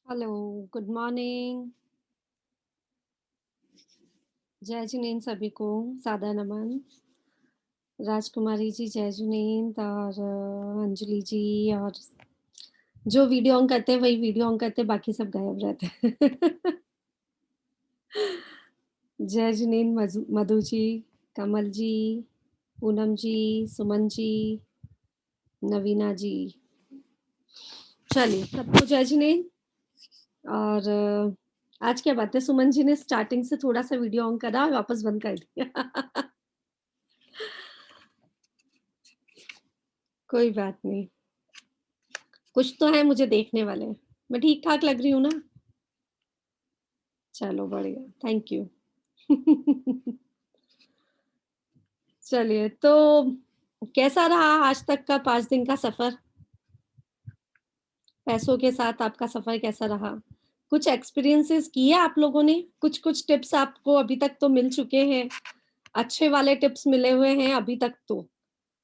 Hello, good morning. जय जिनेंद्र सभी को, सादर नमन। राजकुमारी जी जय जिनेंद्र और अंजलि जी और जो वीडियो ऑन करते हैं वही वीडियो ऑन करते हैं, बाकी सब गायब रहते हैं। जय जिनेंद्र मधु जी, कमल जी, पूनम जी, सुमन जी, नवीना जी। चलिए सबको जय जिनेंद्र। और आज क्या बात है, सुमन जी ने स्टार्टिंग से थोड़ा सा वीडियो ऑन करा और वापस बंद कर दिया। कोई बात नहीं, कुछ तो है मुझे देखने वाले। मैं ठीक ठाक लग रही हूँ ना? चलो बढ़िया, थैंक यू। चलिए तो कैसा रहा आज तक का 5 दिन का सफर? पैसों के साथ आपका सफर कैसा रहा? कुछ एक्सपीरियंसेस किए आप लोगों ने? कुछ कुछ टिप्स आपको अभी तक तो मिल चुके हैं, अच्छे वाले टिप्स मिले हुए हैं अभी तक तो।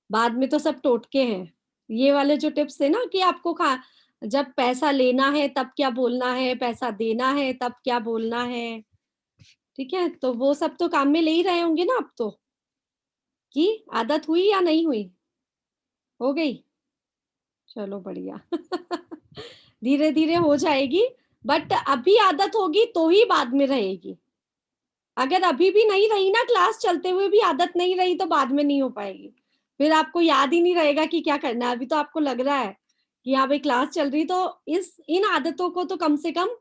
बाद में तो सब टोटके हैं। ये वाले जो टिप्स थे ना कि आपको जब पैसा लेना है तब क्या बोलना है, पैसा देना है तब क्या बोलना है, ठीक है? तो वो सब तो काम में ले ही रहे होंगे ना अब तो, कि आदत हुई या नहीं हुई? हो गई? चलो बढ़िया। धीरे-धीरे हो जाएगी, बट अभी आदत होगी तो ही बाद में रहेगी। अगर अभी भी नहीं रही ना, क्लास चलते हुए भी आदत नहीं रही तो बाद में नहीं हो पाएगी। फिर आपको याद ही नहीं रहेगा कि क्या करना है। अभी तो आपको लग रहा है कि हाँ भाई क्लास चल रही, तो इस इन आदतों को तो कम से कम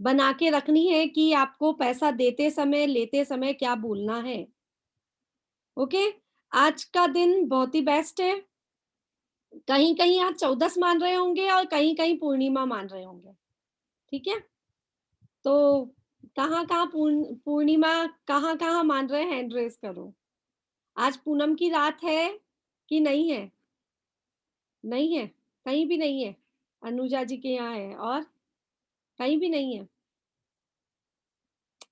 बना के रखनी है कि आपको पैसा देते समय, लेते समय क्या बोलना है। ओके? आज का दिन बहुत ही बेस्ट है। कहीं-कहीं आज 14th मान रहे होंगे और कहीं-कहीं पूर्णिमा मान रहे होंगे, ठीक है? तो कहाँ-कहाँ पूर्णिमा, कहाँ-कहाँ मान रहे हैं, हैंड रेज़ करो। आज पूनम की रात है कि नहीं है? नहीं है, कहीं भी नहीं है। अनुजा जी के यहाँ है और कहीं भी नहीं है।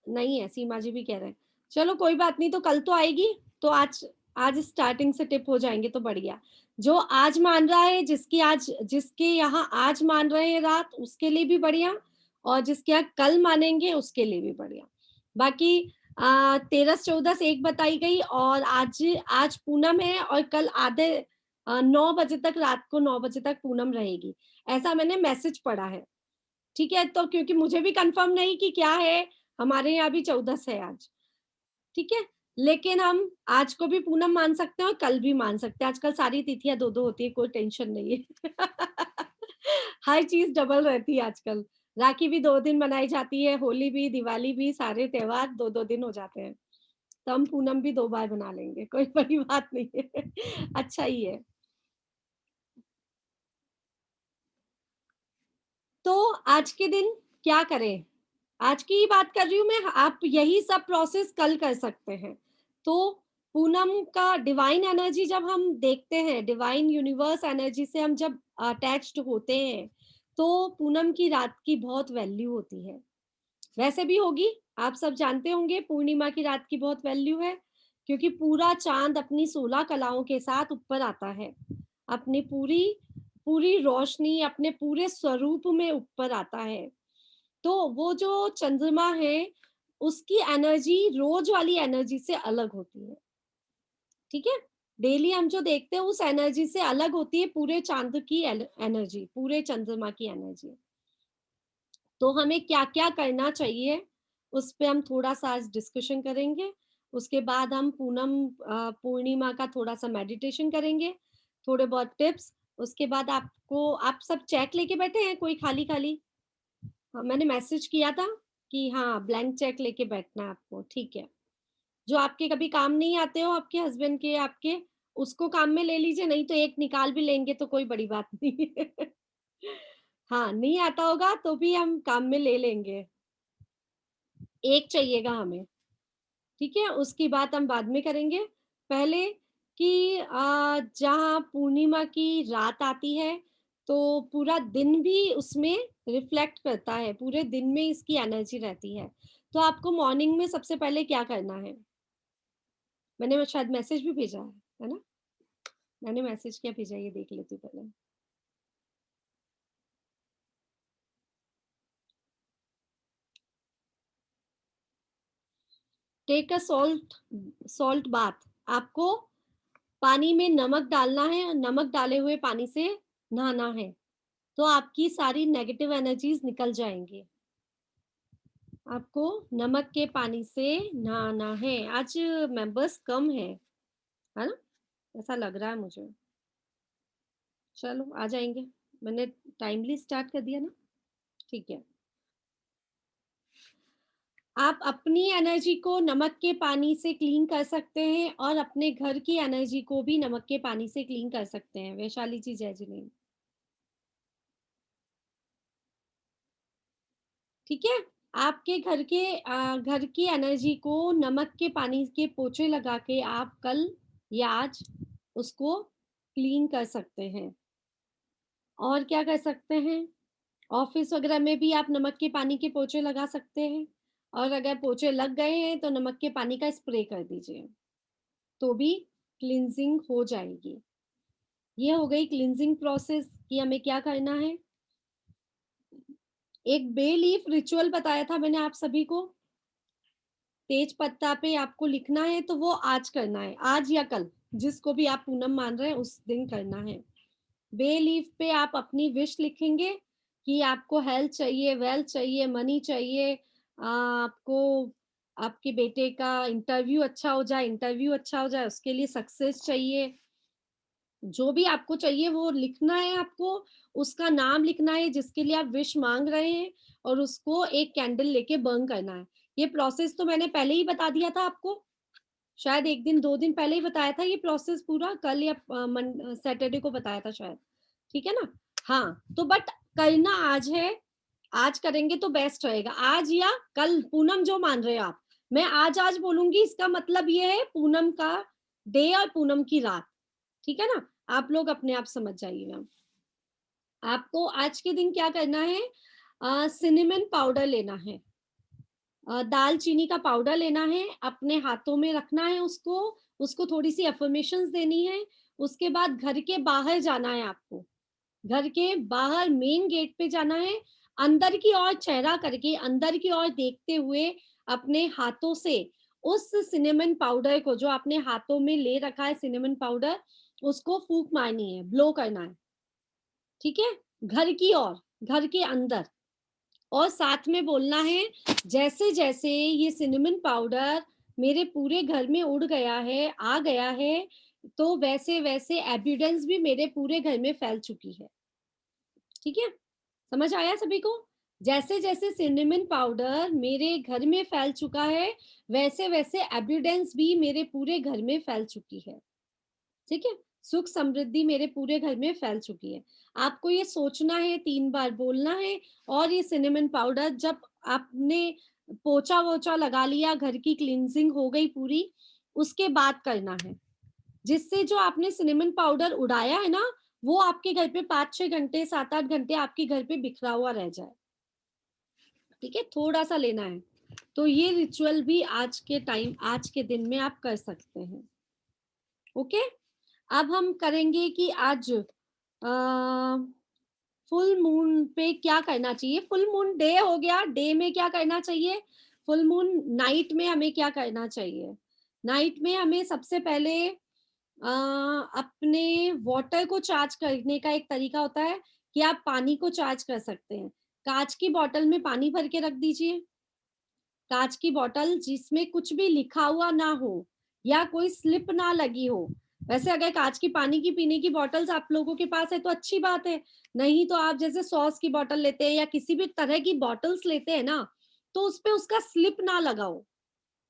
नहीं है, सीमा जी भी कह रहे हैं। चलो कोई बात नहीं, तो कल तो आएगी, तो आज आज स्टार्टिंग से टिप हो जाएँगे तो बढ़िया। जो आज मान रहा है, जिसके यहाँ आज मान रहे हैं रात, उसके लिए भी बढ़िया, और जिसके यहाँ कल मानेंगे उसके लिए भी बढ़िया। बाकी 13-14 एक बताई गई, और आज आज पूनम है और कल 9 बजे तक, रात को 9 बजे तक पूनम रहेगी। ऐसा मैंने मैसेज पढ़ा है। ठीक है? तो क्योंकि मुझे भी कन्फर्म नहीं कि क्या है, हमारे यहाँ भी 14 है आज, ठीक है? लेकिन हम आज को भी पूनम मान सकते हैं और कल भी मान सकते हैं। आजकल सारी तिथियाँ 2-2 होती है, कोई टेंशन नहीं है। हर चीज़ डबल रहती है आजकल। राखी भी 2 दिन मनाई जाती है, होली भी, दिवाली भी, सारे त्योहार 2-2 दिन हो जाते हैं। तो हम पूनम भी 2 बार बना लेंगे, कोई बड़ी बात नहीं है। अच्छा ही है। तो आज के दिन क्या करें? आज की ही बात कर रही हूँ मैं, आप यही सब प्रोसेस कल कर सकते हैं। तो पूनम का डिवाइन एनर्जी जब हम देखते हैं, डिवाइन यूनिवर्स एनर्जी से हम जब अटैच्ड होते हैं, तो पूनम की रात की बहुत वैल्यू होती है। वैसे भी होगी, आप सब जानते होंगे पूर्णिमा की रात की बहुत वैल्यू है, क्योंकि पूरा चाँद अपनी 16 कलाओं के साथ ऊपर आता है। अपनी पूरी पूरी रोशनी, अपने पूरे स्वरूप में ऊपर आता है। तो वो जो चंद्रमा है, उसकी एनर्जी रोज वाली एनर्जी से अलग होती है, ठीक है? डेली हम जो देखते हैं उस एनर्जी से अलग होती है पूरे चाँद की एनर्जी, पूरे चंद्रमा की एनर्जी। तो हमें क्या-क्या करना चाहिए, उस पे हम थोड़ा-सा आज डिस्कशन करेंगे। उसके बाद हम पूर्णिमा का थोड़ा-सा मेडिटेशन करेंगे, थोड़े बहुत टिप्स। उसके बाद आप सब चेक लेके बैठे हैं कोई खाली-खाली? हाँ, मैंने मैसेज किया था कि हाँ, ब्लैंक चेक लेके बैठना है आपको, ठीक है। जो आपके कभी काम नहीं आते हो, आपके हस्बैंड के, आपके, उसको काम में ले लीजिए, नहीं तो एक निकाल भी लेंगे तो कोई बड़ी बात नहीं है। हाँ, नहीं आता होगा तो भी हम काम में ले लेंगे। एक चाहिएगा हमें, ठीक है? उसकी बात हम बाद में करेंगे। पहले कि जहाँ पूर्णिमा की रात आती है, तो पूरा दिन भी उसमें रिफ्लेक्ट करता है, पूरे दिन में इसकी एनर्जी रहती है। तो आपको मॉर्निंग में सबसे पहले क्या करना है? मैंने शायद मैसेज भी भेजा है ना? मैंने मैसेज क्या भेजा, ये देख लेती हूँ पहले। Take a salt bath. आपको पानी में नमक डालना है और नमक डाले हुए पानी से नहाना है, तो आपकी सारी नेगेटिव एनर्जीज निकल जाएंगी। आपको नमक के पानी से नहाना है। आज मेंबर्स कम है ना, ऐसा लग रहा है मुझे। चलो आ जाएंगे, मैंने टाइमली स्टार्ट कर दिया ना, ठीक है। आप अपनी एनर्जी को नमक के पानी से क्लीन कर सकते हैं और अपने घर की एनर्जी को भी नमक के पानी से क्लीन कर सकते हैं। वैशाली जी, जय जिनेन्द्र। ठीक है, आपके घर की एनर्जी को नमक के पानी के पोछे लगा के आप कल या आज उसको क्लीन कर सकते हैं। और क्या कर सकते हैं, ऑफिस वगैरह में भी आप नमक के पानी के पोछे लगा सकते हैं, और अगर पोछे लग गए हैं तो नमक के पानी का स्प्रे कर दीजिए, तो भी क्लींजिंग हो जाएगी। ये हो गई क्लींजिंग प्रोसेस कि हमें क्या करना है। एक बे लीफ रिचुअल बताया था मैंने आप सभी को, तेज पत्ता पे आपको लिखना है, तो वो आज करना है, आज या कल, जिसको भी आप पूनम मान रहे हैं उस दिन करना है। बे लीफ पे आप अपनी विश लिखेंगे कि आपको हेल्थ चाहिए, वेल्थ चाहिए, मनी चाहिए, आपको आपके बेटे का इंटरव्यू अच्छा हो जाए, उसके लिए सक्सेस चाहिए, जो भी आपको चाहिए वो लिखना है आपको। उसका नाम लिखना है जिसके लिए आप विश मांग रहे हैं, और उसको एक कैंडल लेके बर्न करना है। ये प्रोसेस तो मैंने पहले ही बता दिया था आपको, शायद एक दिन 2 दिन पहले ही बताया था ये प्रोसेस पूरा, कल या सैटरडे को बताया था शायद, ठीक है ना। हाँ, तो बट करना आज है, आज करेंगे तो बेस्ट रहेगा, आज या कल, पूनम जो मान रहे हो आप। मैं आज आज बोलूंगी, इसका मतलब ये है पूनम का डे और पूनम की रात, ठीक है ना। आप लोग अपने आप समझ जाइएगा। आपको आज के दिन क्या करना है, सिनेमन पाउडर लेना है, दालचीनी का पाउडर लेना है, अपने हाथों में रखना है उसको, उसको थोड़ी सी अफर्मेशंस देनी है। उसके बाद घर के बाहर जाना है आपको, घर के बाहर मेन गेट पे जाना है, अंदर की ओर चेहरा करके अंदर की ओर देखते हुए अपने हाथों से उस सिनेमन पाउडर को, जो आपने हाथों में ले रखा है सिनेमन पाउडर, उसको फूंक मारनी है, ब्लो करना है, ठीक है, घर की ओर, घर के अंदर। और साथ में बोलना है, जैसे जैसे ये सिनेमन पाउडर मेरे पूरे घर में उड़ गया है, आ गया है, तो वैसे वैसे एविडेंस भी मेरे पूरे घर में फैल चुकी है। ठीक है, समझ आया सभी को। जैसे जैसे सिनेमन पाउडर मेरे घर में फैल चुका है, वैसे वैसे एविडेंस भी मेरे पूरे घर में फैल चुकी है। ठीक है, सुख समृद्धि मेरे पूरे घर में फैल चुकी है। आपको ये सोचना है, 3 बार बोलना है। और ये सिनेमन पाउडर जब आपने पोछा वोछा लगा लिया, घर की क्लींजिंग हो गई पूरी, उसके बाद करना है, जिससे जो आपने सिनेमन पाउडर उड़ाया है ना, वो आपके घर पे 5-6 घंटे 7-8 घंटे आपके घर पे बिखरा हुआ रह जाए। ठीक है, थोड़ा सा लेना है। तो ये रिचुअल भी आज के टाइम, आज के दिन में आप कर सकते हैं। ओके, अब हम करेंगे कि आज फुल मून पे क्या करना चाहिए। फुल मून डे हो गया, डे में क्या करना चाहिए, फुल मून नाइट में हमें क्या करना चाहिए। नाइट में हमें सबसे पहले अपने वाटर को चार्ज करने का एक तरीका होता है कि आप पानी को चार्ज कर सकते हैं। कांच की बोतल में पानी भर के रख दीजिए, कांच की बोतल जिसमें कुछ भी लिखा हुआ ना हो या कोई स्लिप ना लगी हो। वैसे अगर कांच की पानी की पीने की बोतल्स आप लोगों के पास है तो अच्छी बात है, नहीं तो आप जैसे सॉस की बोतल लेते हैं या किसी भी तरह की बोतल्स लेते हैं ना, तो उसपे उसका स्लिप ना लगाओ,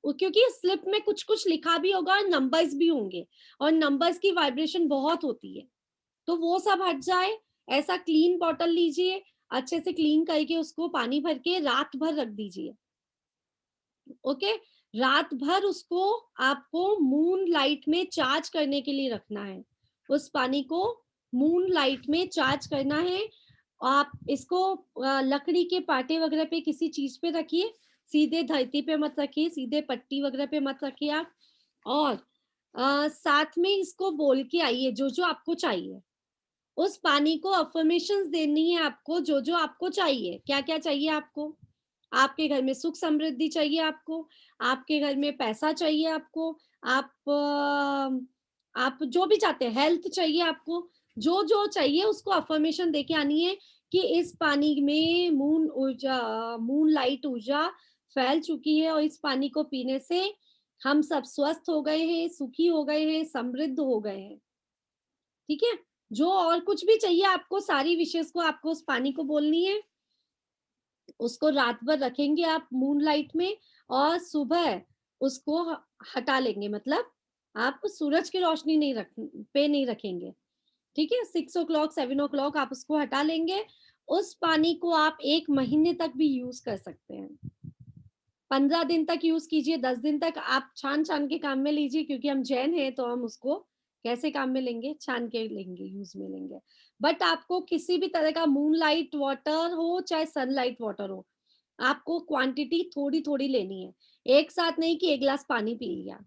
क्योंकि स्लिप में कुछ कुछ लिखा भी होगा और नंबर्स भी होंगे, और नंबर्स की वाइब्रेशन बहुत होती है, तो वो सब हट जाए। ऐसा क्लीन बॉटल लीजिए, अच्छे से क्लीन करके उसको पानी भर के रात भर रख दीजिए। ओके, रात भर उसको आपको मून लाइट में चार्ज करने के लिए रखना है, उस पानी को मून लाइट में चार्ज करना है। आप इसको लकड़ी के पाटे वगैरह पे किसी चीज पे रखिए, सीधे धरती पे मत रखिए, सीधे पट्टी वगैरह पे मत रखिए आप। और साथ में इसको बोल के आइए जो जो आपको चाहिए, उस पानी को अफर्मेशंस देनी है आपको, जो जो आपको चाहिए, क्या क्या चाहिए आपको। आपके घर में सुख समृद्धि चाहिए आपको, आपके घर में पैसा चाहिए आपको, आप जो भी चाहते हैं, हेल्थ चाहिए आपको, जो-जो चाहिए उसको अफ़र्मेशन देके आनी है कि इस पानी में मूनलाइट ऊर्जा फैल चुकी है और इस पानी को पीने से हम सब स्वस्थ हो गए हैं, सुखी हो गए हैं, समृद्ध हो गए हैं। ठीक है? जो और कुछ भी चाहिए आपको, सारी विशेज़ को आपको उस पानी को बोलनी है। उसको रात भर रखेंगे आप मूनलाइट में और सुबह उसको हटा लेंगे, मतलब आप सूरज की रोशनी नहीं रखेंगे। ठीक है? 6 ओ क्लॉक 7 ओ क्लॉक आप उसको हटा लेंगे। उस पानी को आप 1 महीने तक भी यूज़ कर सकते हैं। 15 दिन तक यूज़ कीजिए, 10 दिन तक आप छान-छान के काम में लीजिए, क्योंकि हम जैन हैं तो हम उसको कैसे काम में लेंगे? छान के लेंगे, यूज़ में लेंगे। बट आपको किसी भी तरह का मूनलाइट वाटर हो चाहे सनलाइट वाटर हो, आपको क्वांटिटी थोड़ी-थोड़ी लेनी है। एक साथ नहीं कि 1 ग्लास पानी पी लिया,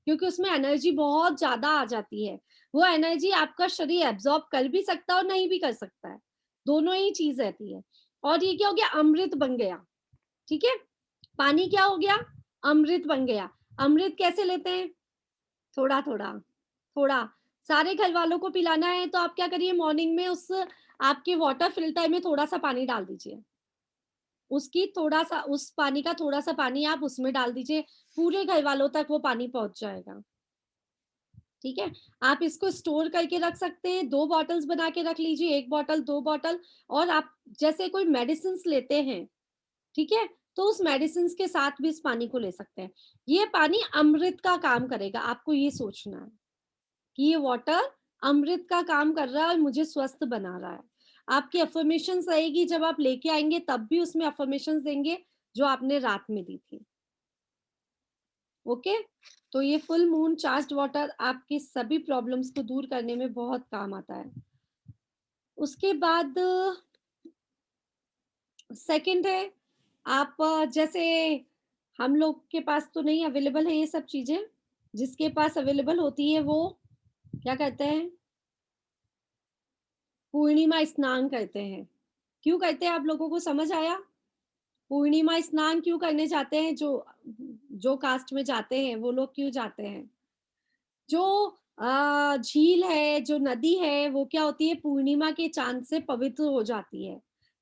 क्योंकि उसमें एनर्जी बहुत ज़्यादा आ जाती है। वो एनर्जी आपका शरीर एब्ज़ॉर्ब कर भी सकता है और नहीं भी कर सकता है। दोनों ही चीज़ रहती है। और ये क्या हो गया? अमृत बन गया। ठीक है? पानी क्या हो गया? अमृत बन गया। अमृत कैसे लेते हैं? थोड़ा-थोड़ा, थोड़ा। सारे घरवालों को पिलाना है तो आप क्या करिए, मॉर्निंग में उस आपके वाटर फिल्टर में थोड़ा-सा पानी डाल दीजिए। उसकी थोड़ा-सा उस पानी का थोड़ा-सा पानी आप उसमें डाल दीजिए, पूरे घरवालों तक वो पानी पहुँच जाएगा। ठीक है? आप इसको स्टोर करके रख सकते हैं, 2 बॉटल्स बना के रख लीजिए, 1 बॉटल, 2 बॉटल। और आप जैसे कोई मेडिसिन्स लेते हैं, ठीक है? तो उस मेडिसिन्स के साथ भी इस पानी को ले सकते हैं। ये पानी अमृत का काम करेगा, आपको ये सोचना है कि ये वाटर अमृत का काम कर रहा है और मुझे स्वस्थ बना रहा है। आपकी अफ़र्मेशंस रहेगी, जब आप लेके आएँगे तब भी उसमें अफ़र्मेशंस देंगे जो आपने रात में दी थी। ओके? तो ये फुल मून चार्ज्ड वाटर आपकी सभी प्रॉब्लम्स को दूर करने में बहुत काम आता है। उसके बाद सेकंड है, आप जैसे हम लोग के पास तो नहीं अवेलेबल है ये सब चीज़ें, जिसके पास अवेलेबल होती है वो क्या कहते हैं, पूर्णिमा स्नान करते हैं। क्यों करते हैं, आप लोगों को समझ आया? पूर्णिमा स्नान क्यों करने जाते हैं? जो जो कास्ट में जाते हैं वो लोग क्यों जाते हैं? जो झील है, जो नदी है, वो क्या होती है, पूर्णिमा के चाँद से पवित्र हो जाती है,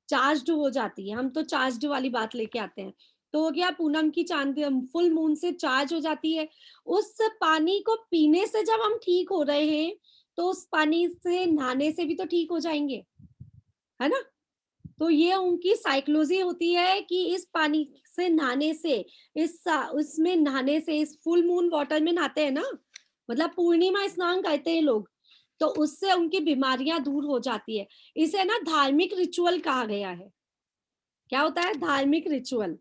चार्ज्ड हो जाती है। हम तो चार्ज्ड वाली बात लेके आते हैं। तो हो गया पूनम की चाँद, फुल मून से चार्ज हो जाती है। उस पानी को पीने से जब हम ठीक हो रहे हैं, तो उस पानी से नहाने से भी तो ठीक हो जाएँगे, है ना? तो ये उनकी साइकोलॉजी होती है कि इस पानी से नहाने से, उसमें नहाने से, इस फुल मून वाटर में नहाते हैं ना, मतलब पूर्णिमा स्नान करते हैं लोग, तो उससे उनकी बीमारियां दूर हो जाती है। इसे ना धार्मिक रिचुअल कहा गया है। क्या होता है? धार्मिक रिचुअल।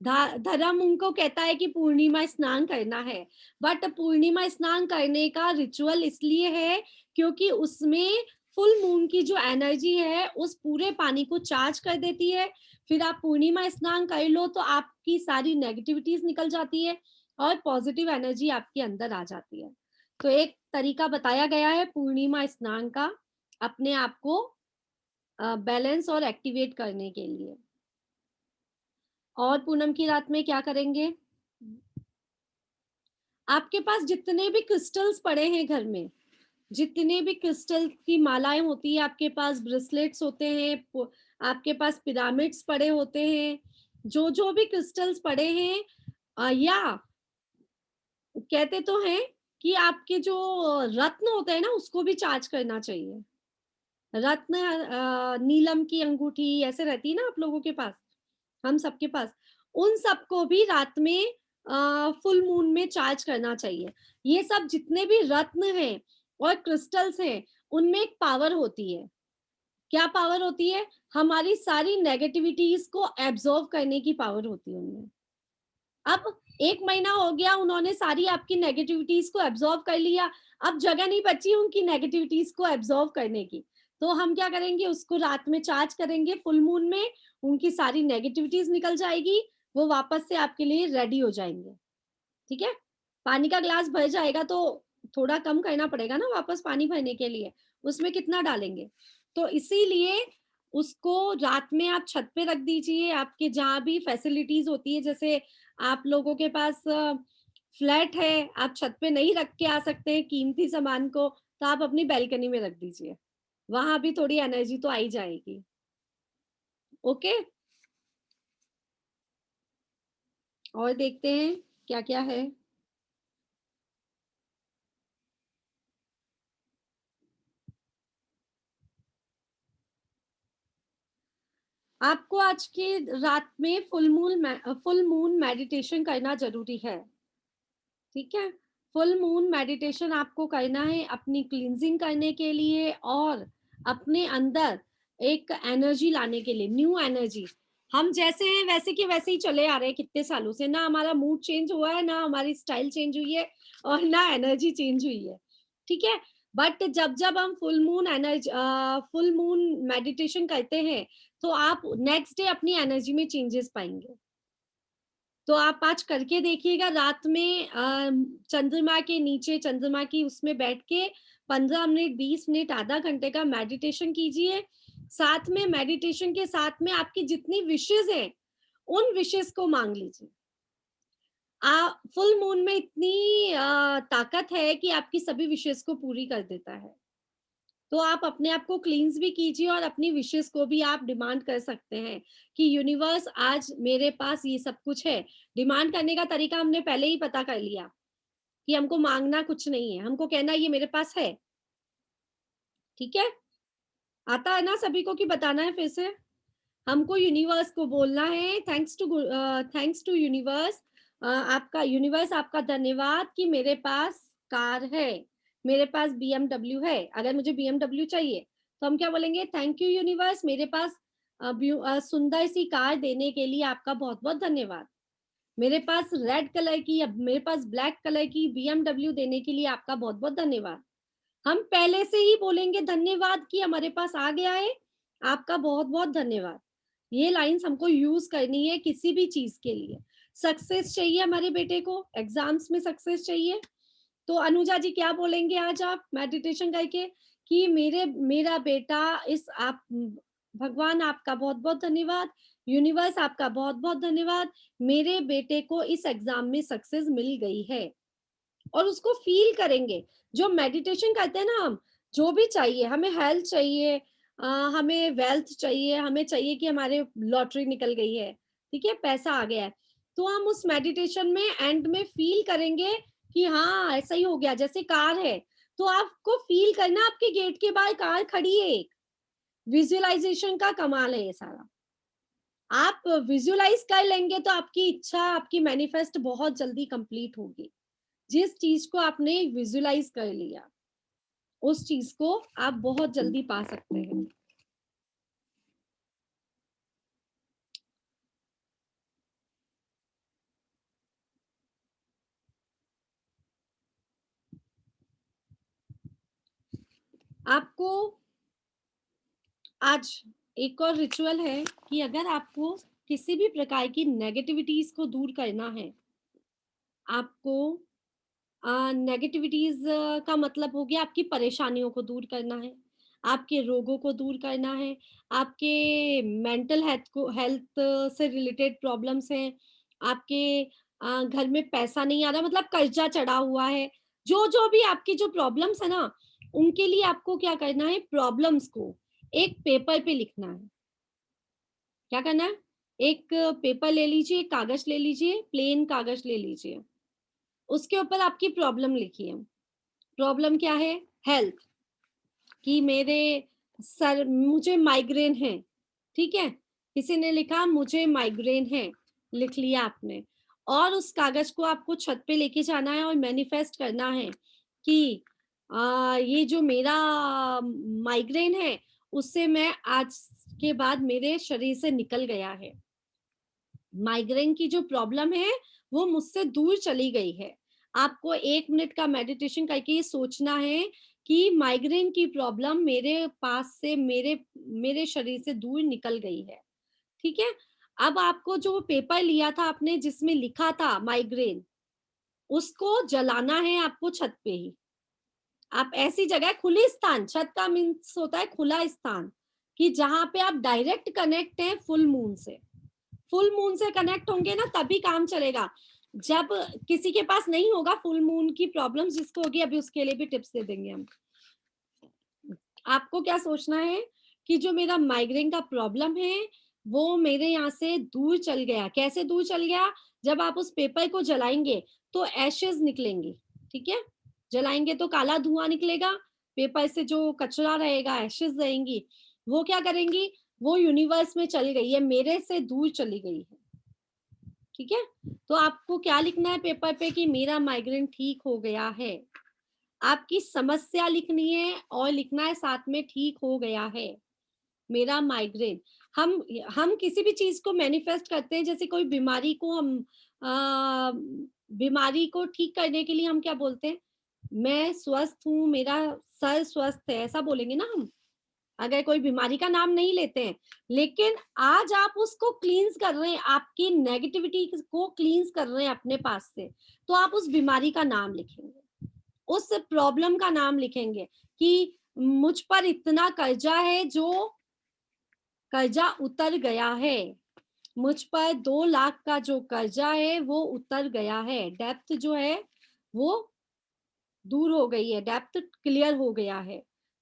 धर्म उनको कहता है कि पूर्णिमा स्नान करना है, बट पूर्णिमा स्नान करने का रिचुअल इसलिए है क्योंकि उसमें फुल मून की जो एनर्जी है उस पूरे पानी को चार्ज कर देती है। फिर आप पूर्णिमा स्नान कर लो तो आपकी सारी नेगेटिविटीज निकल जाती है और पॉजिटिव एनर्जी आपके अंदर आ जाती है। तो एक तरीका बताया गया है पूर्णिमा स्नान का, अपने आप को बैलेंस और एक्टिवेट करने के लिए। और पूनम की रात में क्या करेंगे? आपके पास जितने भी क्रिस्टल्स पड़े हैं घर में, जितने भी क्रिस्टल की मालाएं होती है, आपके पास ब्रेसलेट्स होते हैं, आपके पास पिरामिड्स पड़े होते हैं, जो जो भी क्रिस्टल्स पड़े हैं, या कहते तो हैं कि आपके जो रत्न होते हैं ना, उसको भी चार्ज करना चाहिए। रत्न, नीलम की अंगूठी ऐसे रहती है ना आप लोगों के पास, हम सबके पास, उन सबको भी रात में फुल मून में चार्ज करना चाहिए। ये सब जितने भी रत्न हैं और क्रिस्टल्स हैं, उनमें एक पावर होती है। क्या पावर होती है? हमारी सारी नेगेटिविटीज को एब्जॉर्ब करने की पावर होती है उनमें। अब 1 महीना हो गया, उन्होंने सारी आपकी नेगेटिविटीज़ को एब्ज़ॉर्ब कर लिया, अब जगह नहीं बची उनकी नेगेटिविटीज़ को एब्ज़ॉर्ब करने की। तो हम क्या करेंगे, उसको रात में चार्ज करेंगे फुल मून में, उनकी सारी नेगेटिविटीज़ निकल जाएगी, वो वापस से आपके लिए रेडी हो जाएँगे, ठीक है? पानी का ग्लास भर जाएगा तो थोड़ा कम करना पड़ेगा ना वापस पानी भरने के लिए, उसमें कितना डालेंगे? तो इसीलिए उसको रात में आप छत पे रख दीजिए, आपके जहाँ भी फैसिलिटीज होती है, जैसे आप लोगों के पास फ्लैट है, आप छत पे नहीं रख के आ सकते हैं कीमती सामान को, तो आप अपनी बालकनी में रख दीजिए, वहां भी थोड़ी एनर्जी तो आई जाएगी। ओके, और देखते हैं क्या क्या है। आपको आज की रात में फुल मून मेडिटेशन करना जरूरी है। ठीक है, फुल मून मेडिटेशन आपको करना है अपनी क्लींजिंग करने के लिए और अपने अंदर एक एनर्जी लाने के लिए, न्यू एनर्जी। हम जैसे हैं वैसे के वैसे ही चले आ रहे हैं कितने सालों से, ना हमारा मूड चेंज हुआ है, ना हमारी स्टाइल चेंज हुई है, और ना एनर्जी चेंज हुई है। ठीक है, बट जब जब हम फुल मून मेडिटेशन करते हैं, तो आप नेक्स्ट डे अपनी एनर्जी में चेंजेस पाएंगे। तो आप आज करके देखिएगा, रात में चंद्रमा के नीचे, चंद्रमा की उसमें बैठ के 15 मिनट, 20 मिनट, आधा घंटे का मेडिटेशन कीजिए। साथ में मेडिटेशन के साथ में आपकी जितनी विशेष हैं, उन विशेष को मांग लीजिए। फुल मून में इतनी ताकत है कि आपकी सभी विशेष को पूरी कर देता है। तो आप अपने आप को क्लींस भी कीजिए और अपनी विशेस को भी आप डिमांड कर सकते हैं कि यूनिवर्स, आज मेरे पास ये सब कुछ है। डिमांड करने का तरीका हमने पहले ही पता कर लिया कि हमको मांगना कुछ नहीं है, हमको कहना ये मेरे पास है। ठीक है, आता है ना सभी को कि बताना है फिर से? हमको यूनिवर्स को बोलना है, थैंक्स टू यूनिवर्स, आपका यूनिवर्स, आपका धन्यवाद कि मेरे पास कार है, मेरे पास बीएमडब्ल्यू है। अगर मुझे बीएमडब्ल्यू चाहिए तो हम क्या बोलेंगे? थैंक यू यूनिवर्स, मेरे पास सुंदर सी कार देने के लिए आपका बहुत बहुत धन्यवाद। मेरे पास रेड कलर की या मेरे पास ब्लैक कलर की बीएमडब्ल्यू देने के लिए आपका बहुत बहुत धन्यवाद। हम पहले से ही बोलेंगे धन्यवाद कि हमारे पास आ गया है, आपका बहुत बहुत धन्यवाद। ये लाइंस हमको यूज करनी है किसी भी चीज के लिए। सक्सेस चाहिए हमारे बेटे को, एग्जाम्स में सक्सेस चाहिए, तो अनुजा जी क्या बोलेंगे आज आप मेडिटेशन करके कि मेरा बेटा इस आप भगवान आपका बहुत बहुत धन्यवाद, यूनिवर्स आपका बहुत बहुत धन्यवाद, मेरे बेटे को इस एग्जाम में सक्सेस मिल गई है। और उसको फील करेंगे। जो मेडिटेशन करते हैं ना हम, जो भी चाहिए, हमें हेल्थ चाहिए, हमें वेल्थ चाहिए, हमें चाहिए कि हमारे लॉटरी निकल गई है, ठीक है, पैसा आ गया है, तो हम उस मेडिटेशन में एंड में फील करेंगे कि हाँ ऐसा ही हो गया। जैसे कार है, तो आपको फील करना आपके गेट के बाहर कार खड़ी है एक। विजुअलाइजेशन का कमाल है ये सारा। आप विजुअलाइज कर लेंगे तो आपकी इच्छा, आपकी मैनिफेस्ट बहुत जल्दी कंप्लीट होगी। जिस चीज को आपने विजुअलाइज कर लिया, उस चीज को आप बहुत जल्दी पा सकते हैं। आपको आज एक और रिचुअल है कि अगर आपको किसी भी प्रकार की नेगेटिविटीज को दूर करना है, आपको नेगेटिविटीज का मतलब हो गया आपकी परेशानियों को दूर करना है, आपके रोगों को दूर करना है, आपके मेंटल हेल्थ से रिलेटेड प्रॉब्लम्स हैं, आपके घर में पैसा नहीं आ रहा, मतलब कर्जा चढ़ा हुआ है, जो जो भी आपकी जो प्रॉब्लम्स है ना, उनके लिए आपको क्या करना है? प्रॉब्लम्स को एक पेपर पे लिखना है। क्या करना है? एक पेपर ले लीजिए, कागज ले लीजिए, प्लेन कागज ले लीजिए, उसके ऊपर आपकी प्रॉब्लम लिखिए। प्रॉब्लम क्या है? हेल्थ, कि मेरे सर, मुझे माइग्रेन है। ठीक है, किसी ने लिखा मुझे माइग्रेन है, लिख लिया आपने, और उस कागज को आपको छत पे लेके जाना है और मैनिफेस्ट करना है कि ये जो मेरा माइग्रेन है, उससे मैं आज के बाद मेरे शरीर से निकल गया है। माइग्रेन की जो प्रॉब्लम है वो मुझसे दूर चली गई है। आपको 1 मिनट का मेडिटेशन करके ये सोचना है कि माइग्रेन की प्रॉब्लम मेरे पास से, मेरे शरीर से दूर निकल गई है। ठीक है, अब आपको जो पेपर लिया था आपने जिसमें लिखा था माइग्रेन, उसको जलाना है आपको छत पे ही। आप ऐसी जगह, खुली स्थान, छत का मीन्स होता है खुला स्थान, कि जहां पे आप डायरेक्ट कनेक्ट हैं फुल मून से। फुल मून से कनेक्ट होंगे ना तभी काम चलेगा। जब किसी के पास नहीं होगा फुल मून की प्रॉब्लम, जिसको होगी अभी उसके लिए भी टिप्स दे देंगे हम। आपको क्या सोचना है कि जो मेरा माइग्रेन का प्रॉब्लम है वो मेरे यहाँ से दूर चल गया। कैसे दूर चल गया? जब आप उस पेपर को जलाएंगे तो एशेस निकलेंगी, ठीक है? जलाएंगे तो काला धुआं निकलेगा, पेपर से जो कचरा रहेगा, एशेस रहेंगी, वो क्या करेंगी? वो यूनिवर्स में चली गई है, मेरे से दूर चली गई है, ठीक है? तो आपको क्या लिखना है पेपर पे कि मेरा माइग्रेन ठीक हो गया है। आपकी समस्या लिखनी है और लिखना है साथ में ठीक हो गया है मेरा माइग्रेन। हम किसी भी चीज को मैनिफेस्ट करते हैं, जैसे कोई बीमारी को हम बीमारी को ठीक करने के लिए हम क्या बोलते हैं? मैं स्वस्थ हूँ, मेरा सर स्वस्थ है, ऐसा बोलेंगे ना हम, अगर कोई बीमारी का नाम नहीं लेते हैं। लेकिन आज आप उसको क्लींस कर रहे हैं, आपकी नेगेटिविटी को क्लींस कर रहे हैं अपने पास से, तो आप उस बीमारी का नाम लिखेंगे, उस प्रॉब्लम का नाम लिखेंगे कि मुझ पर इतना कर्जा है जो कर्जा उतर गया है, मुझ पर 2 लाख का जो कर्जा है वो उतर गया है, डेप्थ जो है वो दूर हो गई है, डेप्थ क्लियर हो गया है,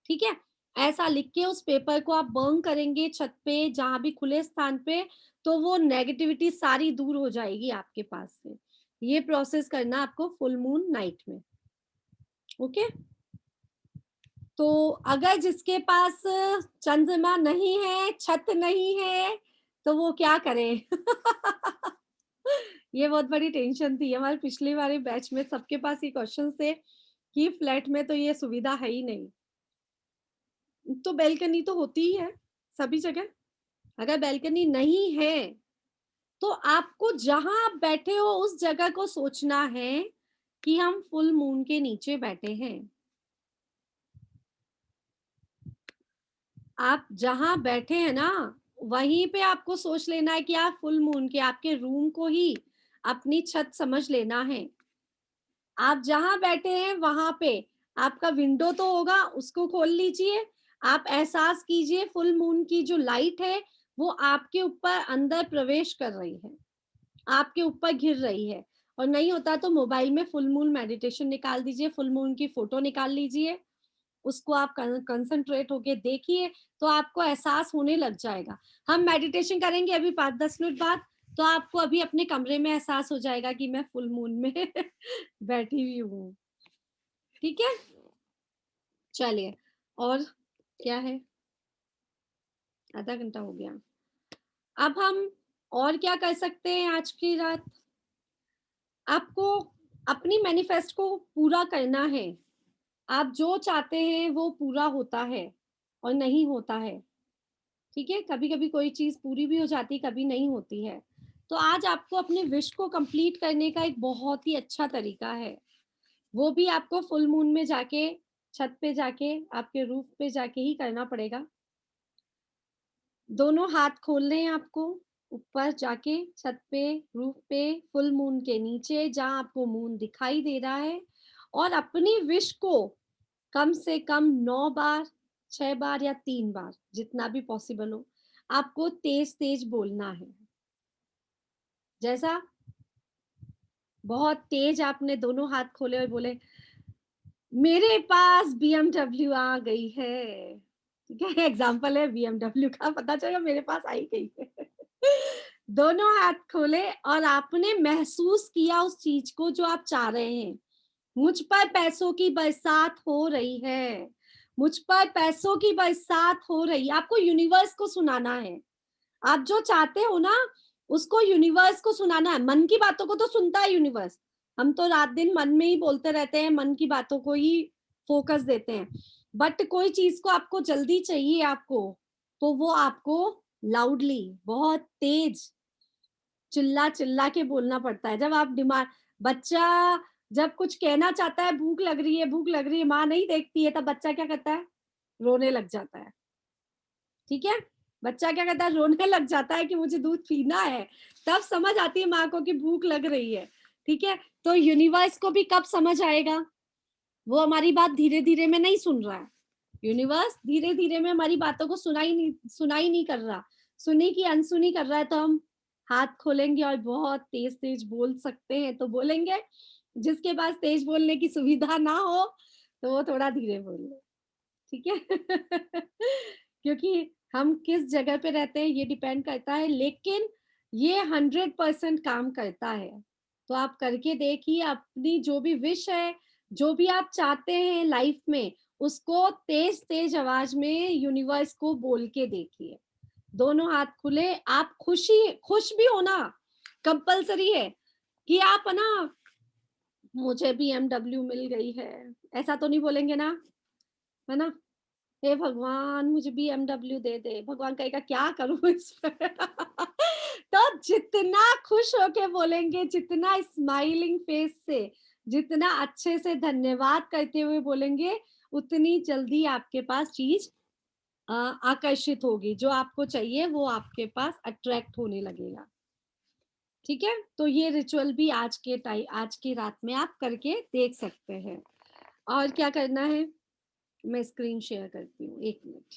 ठीक है? ऐसा लिख के उस पेपर को आप बर्न करेंगे छत पे, जहां भी खुले स्थान पे, तो वो नेगेटिविटी सारी दूर हो जाएगी आपके पास से। ये प्रोसेस करना आपको फुल मून नाइट में, ओके? तो अगर जिसके पास चंद्रमा नहीं है, छत नहीं है, तो वो क्या करे? ये बहुत बड़ी टेंशन थी हमारे पिछले वाले बैच में, सबके पास ये क्वेश्चन थे कि फ्लैट में तो ये सुविधा है ही नहीं। तो बैल्कनी तो होती ही है सभी जगह। अगर बैल्कनी नहीं है तो आपको जहां आप बैठे हो उस जगह को सोचना है कि हम फुल मून के नीचे बैठे हैं। आप जहां बैठे हैं ना, वहीं पे आपको सोच लेना है कि आप फुल मून के, आपके रूम को ही अपनी छत समझ लेना है। आप जहां बैठे हैं वहां पे आपका विंडो तो होगा, उसको खोल लीजिए। आप एहसास कीजिए फुल मून की जो लाइट है वो आपके ऊपर अंदर प्रवेश कर रही है, आपके ऊपर घिर रही है। और नहीं होता तो मोबाइल में फुल मून मेडिटेशन निकाल दीजिए, फुल मून की फोटो निकाल लीजिए, उसको आप कंसंट्रेट होके देखिए, तो आपको एहसास होने लग जाएगा। हम मेडिटेशन करेंगे अभी 5-10 मिनट बाद, तो आपको अभी अपने कमरे में एहसास हो जाएगा कि मैं फुल मून में बैठी हुई हूँ, ठीक है? चलिए, और क्या है? आधा घंटा हो गया। अब हम और क्या कर सकते हैं आज की रात? आपको अपनी मैनिफेस्ट को पूरा करना है। आप जो चाहते हैं वो पूरा होता है और नहीं होता है, ठीक है? कभी कभी कोई चीज पूरी भी हो जाती है, कभी नहीं होती है। तो आज आपको अपने विश को कंप्लीट करने का एक बहुत ही अच्छा तरीका है, वो भी आपको फुल मून में जाके, छत पे जाके, आपके रूफ पे जाके ही करना पड़ेगा। दोनों हाथ खोलने हैं आपको, ऊपर जाके छत पे, रूफ पे, फुल मून के नीचे जहां आपको मून दिखाई दे रहा है, और अपनी विश को कम से कम 9 बार, 6 बार या 3 बार, जितना भी पॉसिबल हो, आपको तेज तेज बोलना है। जैसा बहुत तेज आपने दोनों हाथ खोले और बोले, मेरे पास BMW आ गई है, ठीक है? एग्जाम्पल है BMW का, पता चलेगा मेरे पास आई गई है। दोनों हाथ खोले और आपने महसूस किया उस चीज को जो आप चाह रहे हैं। मुझ पर पैसों की बरसात हो रही है, मुझ पर पैसों की बरसात हो रही है। आपको यूनिवर्स को सुनाना है, आप जो चाहते हो ना उसको यूनिवर्स को सुनाना है। मन की बातों को तो सुनता है यूनिवर्स, हम तो रात दिन मन में ही बोलते रहते हैं, मन की बातों को ही फोकस देते हैं। बट कोई चीज को आपको जल्दी चाहिए आपको, तो वो आपको लाउडली, बहुत तेज, चिल्ला चिल्ला के बोलना पड़ता है। जब आप डिमांड, बच्चा जब कुछ कहना चाहता है, भूख लग रही है, भूख लग रही है, माँ नहीं देखती है, तब बच्चा क्या करता है? रोने लग जाता है, ठीक है? बच्चा क्या करता है? रोने लग जाता है कि मुझे दूध पीना है। तब समझ आती है माँ को कि भूख लग रही है, ठीक है? तो यूनिवर्स को भी कब समझ आएगा? वो हमारी बात धीरे धीरे में नहीं सुन रहा है, यूनिवर्स धीरे धीरे में हमारी बातों को सुना ही नहीं कर रहा, सुनी की अनसुनी कर रहा है, तो हम हाथ खोलेंगे और बहुत तेज तेज बोल सकते हैं तो बोलेंगे। जिसके पास तेज बोलने की सुविधा ना हो तो वो थोड़ा धीरे बोले, ठीक है। क्योंकि हम किस जगह पे रहते हैं ये डिपेंड करता है, लेकिन ये 100% काम करता है। तो आप करके देखिए, अपनी जो भी विश है, जो भी आप चाहते हैं लाइफ में, उसको तेज तेज आवाज में यूनिवर्स को बोल के देखिए। दोनों हाथ खुले, आप खुश भी होना कंपलसरी है कि आप ना, मुझे BMW मिल गई है, ऐसा तो नहीं बोलेंगे ना, है ना? हे भगवान मुझे BMW दे दे, भगवान कहेगा क्या करूं इस पे। तो जितना खुश होके बोलेंगे, जितना स्माइलिंग फेस से, जितना अच्छे से धन्यवाद करते हुए बोलेंगे, उतनी जल्दी आपके पास चीज आकर्षित होगी, जो आपको चाहिए वो आपके पास अट्रैक्ट होने लगेगा। ठीक है, तो ये रिचुअल भी आज की रात में आप करके देख सकते हैं। और क्या करना है, मैं स्क्रीन शेयर करती हूँ, 1 मिनट।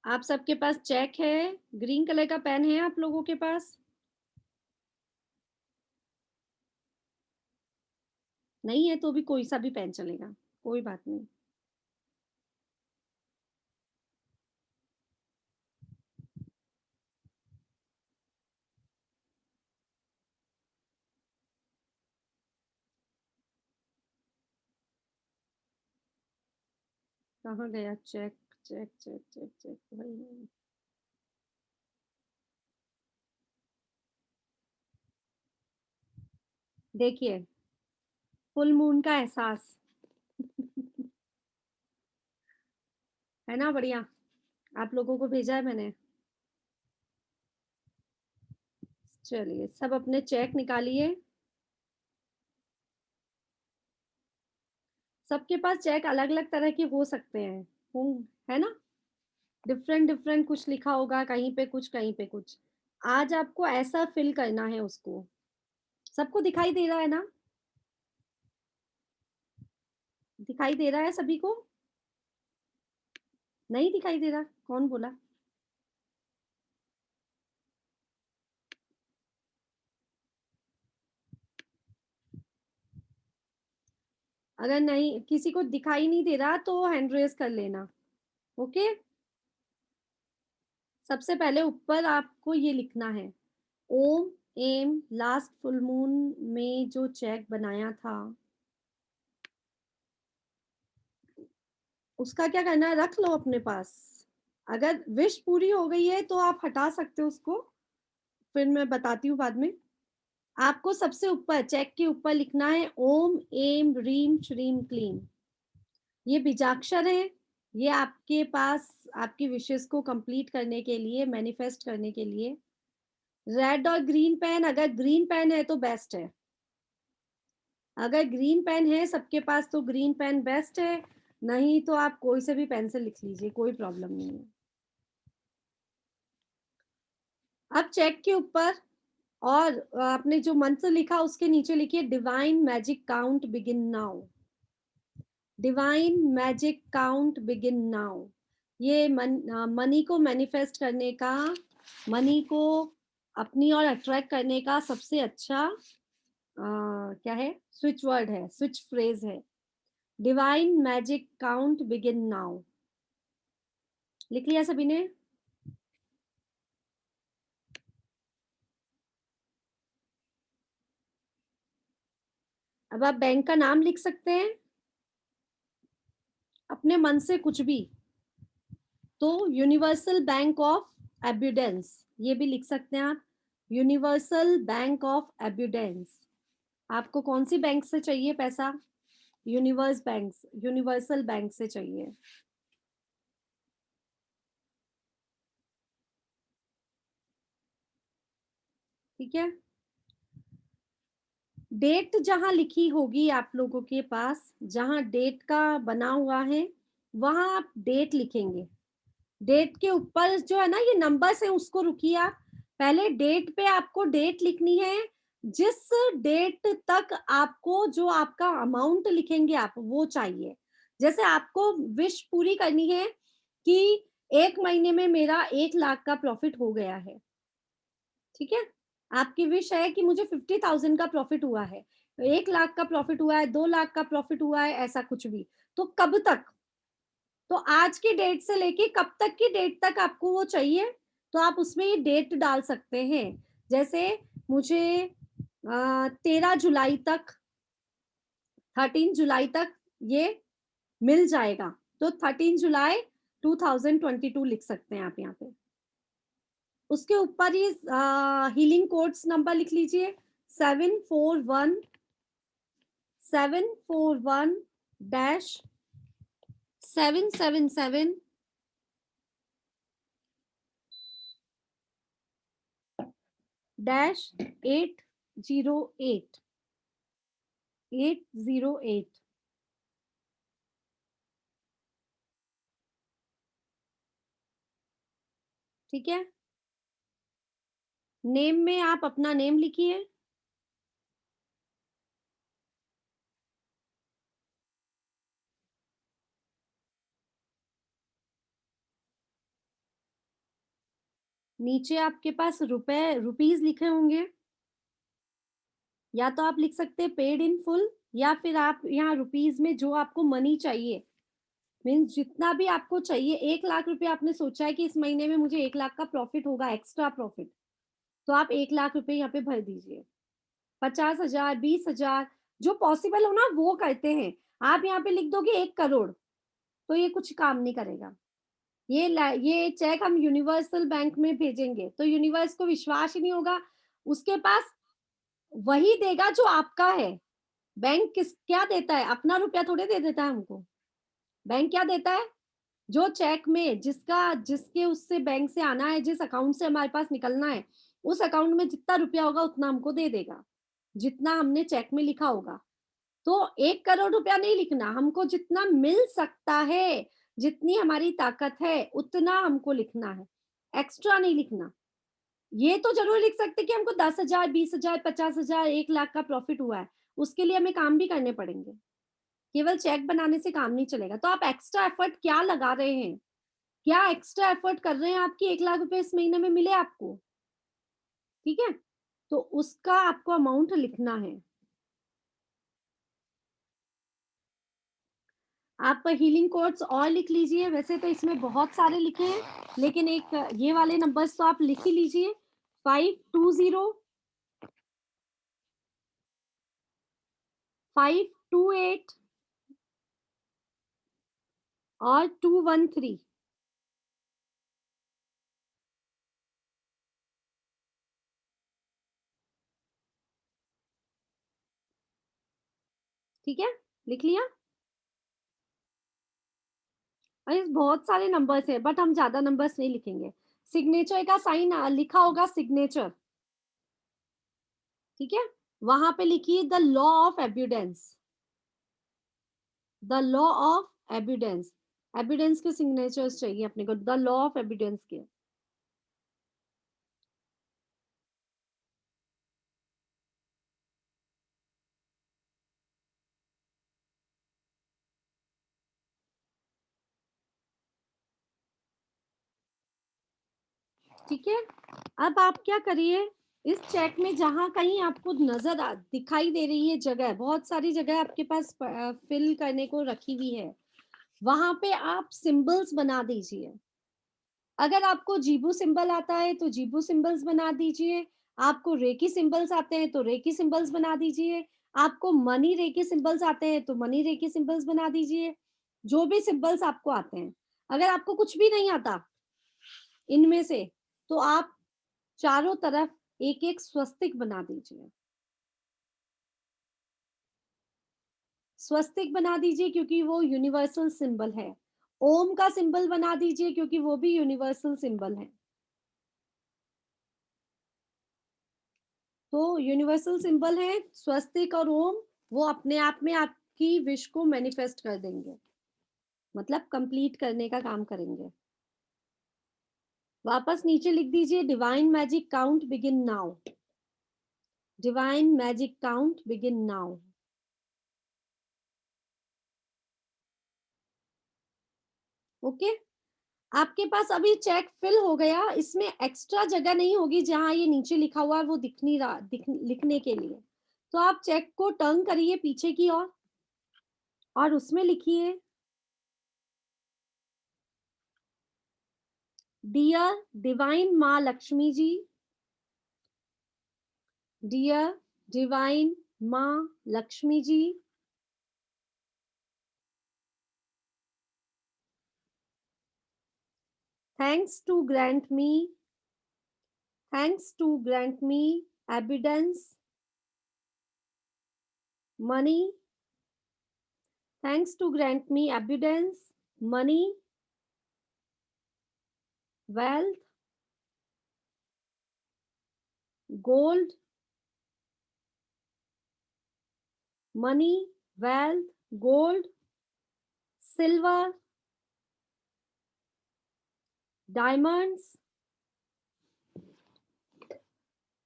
आप सबके पास चेक है, ग्रीन कलर का पेन है आप लोगों के पास? नहीं है तो भी कोई सा भी पेन चलेगा, कोई बात नहीं। कहाँ गया check? Check check check check भाई। देखिए, फुल मून का एहसास। है ना बढ़िया? आप लोगों को भेजा है मैंने। चलिए सब अपने चेक निकालिए। सबके पास चेक अलग अलग तरह के हो सकते हैं, है ना? डिफरेंट डिफरेंट कुछ लिखा होगा, कहीं पे कुछ कहीं पे कुछ। आज आपको ऐसा फिल करना है उसको। सबको दिखाई दे रहा है ना? दिखाई दे रहा है सभी को? नहीं दिखाई दे रहा? कौन बोला? अगर नहीं, किसी को दिखाई नहीं दे रहा तो हैंड रेज कर लेना। ओके, सबसे पहले ऊपर आपको ये लिखना है, ओम एम लास्ट फुल मून में जो चेक बनाया था, उसका क्या करना है, रख लो अपने पास। अगर विश पूरी हो गई है तो आप हटा सकते हो उसको, फिर मैं बताती हूँ बाद में। आपको सबसे ऊपर चेक के ऊपर लिखना है ओम एम रीम श्रीम क्लीम। ये बीजाक्षर है, ये आपके पास आपकी विशेष को कंप्लीट करने के लिए, मैनिफेस्ट करने के लिए। रेड और ग्रीन पेन, अगर ग्रीन पेन है तो बेस्ट है। अगर ग्रीन पेन है सबके पास तो ग्रीन पेन बेस्ट है, नहीं तो आप कोई से भी पेन से लिख लीजिए, कोई प्रॉब्लम नहीं है। अब चेक के ऊपर और आपने जो मंत्र लिखा उसके नीचे लिखिए divine magic count begin now. Divine magic count begin now. ये मनी को मैनिफेस्ट करने का, मनी को अपनी ओर अट्रैक्ट करने का सबसे अच्छा क्या है, स्विच वर्ड है, स्विच फ्रेज है। Divine magic count begin now. लिख लिया सभी ने? अब आप बैंक का नाम लिख सकते हैं अपने मन से कुछ भी। तो यूनिवर्सल बैंक ऑफ एब्यूडेंस, ये भी लिख सकते हैं आप, यूनिवर्सल बैंक ऑफ एब्यूडेंस। आपको कौन सी बैंक से चाहिए पैसा? यूनिवर्सल बैंक से चाहिए। ठीक है, डेट जहां लिखी होगी आप लोगों के पास, जहां डेट का बना हुआ है, वहां आप डेट लिखेंगे। डेट के ऊपर जो है ना ये नंबर्स है, उसको रुकिए आप। पहले डेट पे आपको डेट लिखनी है, जिस डेट तक आपको जो आपका अमाउंट लिखेंगे आप वो चाहिए। जैसे आपको विश पूरी करनी है कि 1 महीने में मेरा 1 लाख का प्रॉफिट हो गया है, ठीक है? आपकी विश है कि मुझे 50,000 का प्रॉफिट हुआ है, 1 लाख का प्रॉफिट हुआ है, 2 लाख का प्रॉफिट हुआ है, ऐसा कुछ भी। तो कब तक? तो आज की डेट से लेके कब तक की डेट तक आपको वो चाहिए, तो आप उसमें ये डेट डाल सकते हैं। जैसे मुझे 13 जुलाई तक, 13 जुलाई तक ये मिल जाएगा, तो 13 जुलाई 2022 लिख सकते हैं आप यहाँ पे। उसके ऊपर ये हीलिंग कोड्स नंबर लिख लीजिए, 741 डैश 777 डैश 808 808। ठीक है, नेम में आप अपना नेम लिखिए, नीचे आपके पास रुपीज लिखे होंगे, या तो आप लिख सकते हैं पेड इन फुल, या फिर आप यहाँ रुपीज में जो आपको मनी चाहिए, मीन्स जितना भी आपको चाहिए, 1 लाख रुपए आपने सोचा है कि इस महीने में मुझे 1 लाख का प्रॉफिट होगा, एक्स्ट्रा प्रॉफिट, तो आप 1 लाख रुपए यहाँ पे भर दीजिए। 50,000, 20,000, जो पॉसिबल हो ना वो करते हैं। आप यहाँ पे लिख दोगे 1 करोड़, तो ये कुछ काम नहीं करेगा। ये चेक हम यूनिवर्सल बैंक में भेजेंगे, तो यूनिवर्स को विश्वास ही नहीं होगा, उसके पास वही देगा जो आपका है। बैंक क्या देता है, अपना रुपया थोड़े दे देता है हमको। बैंक क्या देता है, जो चेक में जिसके उससे बैंक से आना है, जिस अकाउंट से हमारे पास निकलना है, उस अकाउंट में जितना रुपया होगा उतना हमको दे देगा, जितना हमने चेक में लिखा होगा। तो 1 करोड़ रुपया नहीं लिखना, हमको जितना मिल सकता है, जितनी हमारी ताकत है उतना हमको लिखना है, एक्स्ट्रा नहीं लिखना। ये तो जरूर लिख सकते कि हमको 10,000, 20,000, 50,000, 1 लाख का प्रॉफिट हुआ है, उसके लिए हमें काम भी करने पड़ेंगे, केवल चेक बनाने से काम नहीं चलेगा। तो आप एक्स्ट्रा एफर्ट क्या लगा रहे हैं, क्या एक्स्ट्रा एफर्ट कर रहे हैं आपकी 1 लाख रुपए इस महीने में मिले आपको, ठीक है? तो उसका आपको अमाउंट लिखना है। आप हीलिंग कोड्स और लिख लीजिए, वैसे तो इसमें बहुत सारे लिखे हैं, लेकिन एक ये वाले नंबर्स तो आप लिख ही लीजिए, 520, 528 और 213। ठीक है, लिख लिया? और इस बहुत सारे नंबर्स है, बट हम ज्यादा नंबर्स नहीं लिखेंगे। सिग्नेचर का साइन लिखा होगा, सिग्नेचर, ठीक है? वहां पे लिखिए the law of एब्यूडेंस, the law of evidence. Evidence के सिग्नेचर्स चाहिए अपने को, द लॉ ऑफ एविडेंस के। ठीक है, अब आप क्या करिए, इस चेक में जहां कहीं आपको दिखाई दे रही है जगह, बहुत सारी जगह आपके पास फिल करने को रखी हुई है, वहां पे आप सिंबल्स बना दीजिए। अगर आपको जीबू सिंबल आता है तो जीबू सिंबल्स बना दीजिए, आपको रेकी सिंबल्स आते हैं तो रेकी सिंबल्स बना दीजिए, आपको मनी रेकी सिंबल्स आते हैं तो मनी रेकी सिंबल्स बना दीजिए, जो भी सिंबल्स आपको आते हैं। अगर आपको कुछ भी नहीं आता इनमें से, तो आप चारों तरफ एक एक स्वस्तिक बना दीजिए। स्वस्तिक बना दीजिए क्योंकि वो यूनिवर्सल सिंबल है। ओम का सिंबल बना दीजिए क्योंकि वो भी यूनिवर्सल सिंबल है। तो यूनिवर्सल सिंबल है स्वस्तिक और ओम, वो अपने आप में आपकी विश को मैनिफेस्ट कर देंगे, मतलब कंप्लीट करने का काम करेंगे। वापस नीचे लिख दीजिए divine magic count begin now. Divine magic count begin now. Okay आपके पास अभी चेक फिल हो गया, इसमें एक्स्ट्रा जगह नहीं होगी जहां ये नीचे लिखा हुआ है वो दिख नहीं रहा लिखने के लिए। तो आप चेक को टर्न करिए पीछे की ओर और उसमें लिखिए डियर डिवाइन माँ लक्ष्मी जी, डियर डिवाइन माँ लक्ष्मी जी, thanks to grant me, thanks to grant me abundance, money, thanks to grant me abundance, money, wealth, gold, money, wealth, gold, silver, diamonds,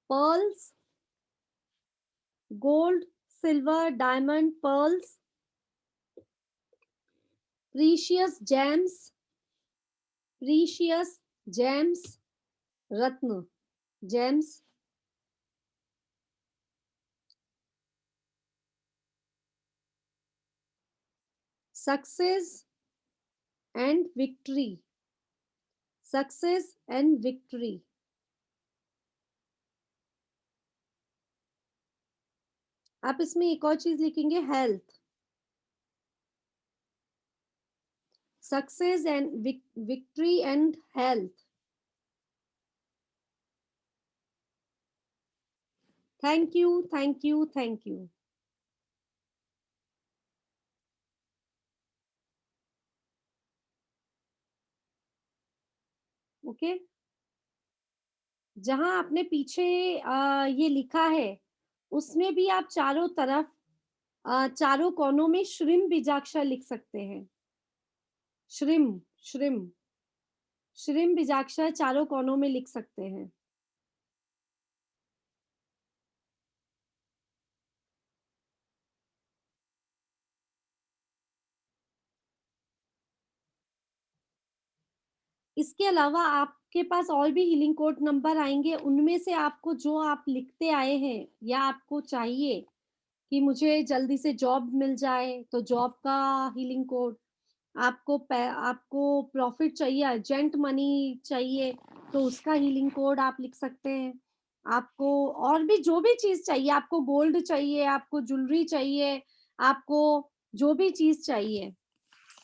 pearls, gold, silver, diamond, pearls, precious gems, precious gems, ratna, gems, success and victory, success and victory. आप इसमें एक और चीज लिखेंगे health, success and victory and health. Thank you thank you thank you. Okay जहां आपने पीछे ये लिखा है उसमें भी आप चारों तरफ चारों कोनों में श्रिम बीजाक्षर लिख सकते हैं। श्रिम श्रिम श्रिम बीजाक्षर चारों कोनों में लिख सकते हैं। इसके अलावा आपके पास और भी हीलिंग कोड नंबर आएंगे, उनमें से आपको जो आप लिखते आए हैं या आपको चाहिए कि मुझे जल्दी से जॉब मिल जाए तो जॉब का हीलिंग कोड, आपको प्रॉफिट चाहिए, अर्जेंट मनी चाहिए तो उसका हीलिंग कोड आप लिख सकते हैं। आपको और भी जो भी चीज चाहिए, आपको गोल्ड चाहिए, आपको ज्वेलरी चाहिए, आपको जो भी चीज चाहिए,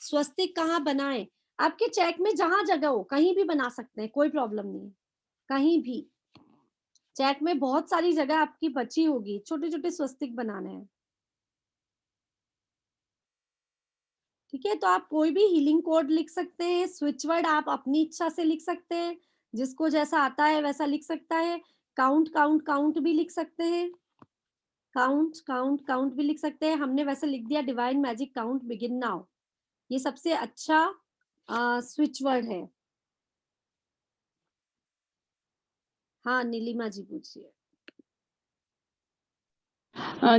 स्वस्तिक कहाँ बनाए, आपके चेक में जहां जगह हो कहीं भी बना सकते हैं, कोई प्रॉब्लम नहीं है। कहीं भी चेक में बहुत सारी जगह आपकी बची होगी, छोटे छोटे स्वस्तिक बनाने हैं। ठीक है तो आप कोई भी हीलिंग कोड लिख सकते हैं, स्विच वर्ड आप अपनी इच्छा से लिख सकते हैं, जिसको जैसा आता है वैसा लिख सकता है। काउंट काउंट काउंट भी लिख सकते हैं, काउंट काउंट काउंट भी लिख सकते हैं। हमने वैसे लिख दिया divine magic count begin now, ये सबसे अच्छा स्विच वर्ड है। हाँ नीलिमा जी पूछिए।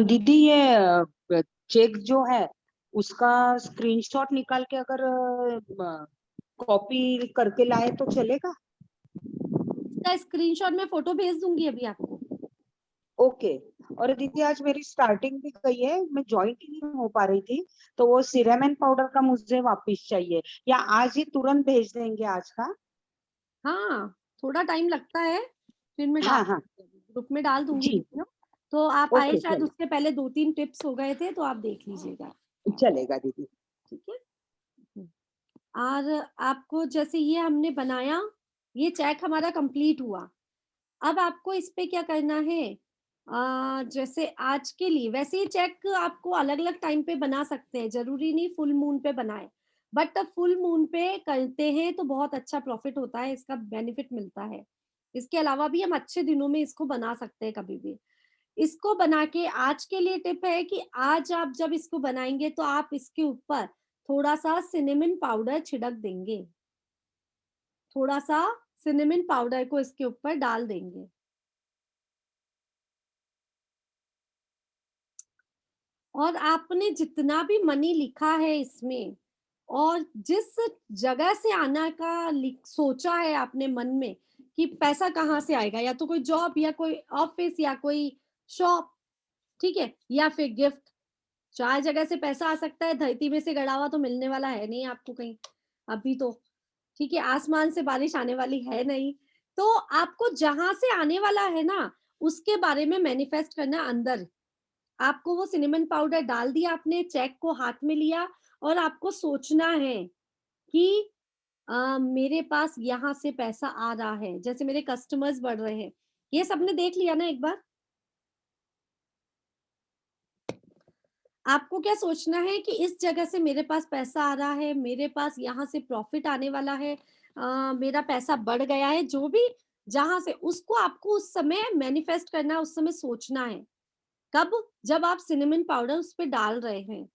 दीदी ये चेक जो है उसका स्क्रीनशॉट निकाल के अगर कॉपी करके लाए तो चलेगा? इसका स्क्रीनशॉट मैं फोटो भेज दूंगी अभी आपको। ओके। और दीदी आज मेरी स्टार्टिंग भी गई है, मैं ज्वाइंट ही नहीं हो पा रही थी, तो वो सीरम पाउडर का मुझे वापस चाहिए, या आज ही तुरंत भेज देंगे आज का? हाँ थोड़ा टाइम लगता है, फिर मैं डाल हाँ हाँ ग्रुप में डाल दूंगी जी। वीडियो। तो आप आए ओके शायद उससे पहले 2-3 टिप्स हो गए थे तो आप देख लीजिएगा। चलेगा दीदी। ठीक है और आपको जैसे ये हमने बनाया, ये चेक हमारा कंप्लीट हुआ। अब आपको इस पे क्या करना है, जैसे आज के लिए वैसे ही चेक आपको अलग अलग टाइम पे बना सकते हैं, जरूरी नहीं फुल मून पे बनाए, बट फुल मून पे करते हैं तो बहुत अच्छा प्रॉफिट होता है, इसका बेनिफिट मिलता है। इसके अलावा भी हम अच्छे दिनों में इसको बना सकते हैं कभी भी। इसको बना के आज के लिए टिप है कि आज आप जब इसको बनाएंगे तो आप इसके ऊपर थोड़ा सा सिनेमन पाउडर छिड़क देंगे, थोड़ा सा सिनेमन पाउडर को इसके ऊपर डाल देंगे। और आपने जितना भी मनी लिखा है इसमें और जिस जगह से आना का सोचा है आपने मन में कि पैसा कहाँ से आएगा, या तो कोई जॉब या कोई ऑफिस या कोई शॉप, ठीक है, या फिर गिफ्ट, 4 जगह से पैसा आ सकता है, धरती में से गड़ा हुआ तो मिलने वाला है नहीं आपको कहीं, अभी तो, ठीक है, आसमान से बारिश आने वाली है नहीं। तो आपको जहाँ से आने वाला है ना, उसके बारे में मैनिफेस्ट करना अंदर। आपको वो सिनेमन पाउडर डाल दिया आपने, चेक को हाथ में लिया और आपको सोचना है कि मेरे पास यहाँ से पैसा आ रहा है, जैसे मेरे कस्टमर्स बढ़ रहे हैं। ये सबने देख लिया ना एक बार? आपको क्या सोचना है कि इस जगह से मेरे पास पैसा आ रहा है, मेरे पास यहाँ से प्रॉफिट आने वाला है, मेरा पैसा बढ़ गया है, जो भी जहाँ से, उसको आपको उस समय मैनिफेस्ट करना है, उस समय सोचना है। कब? जब आप सिनेमन पाउडर उस पे डाल रहे हैं।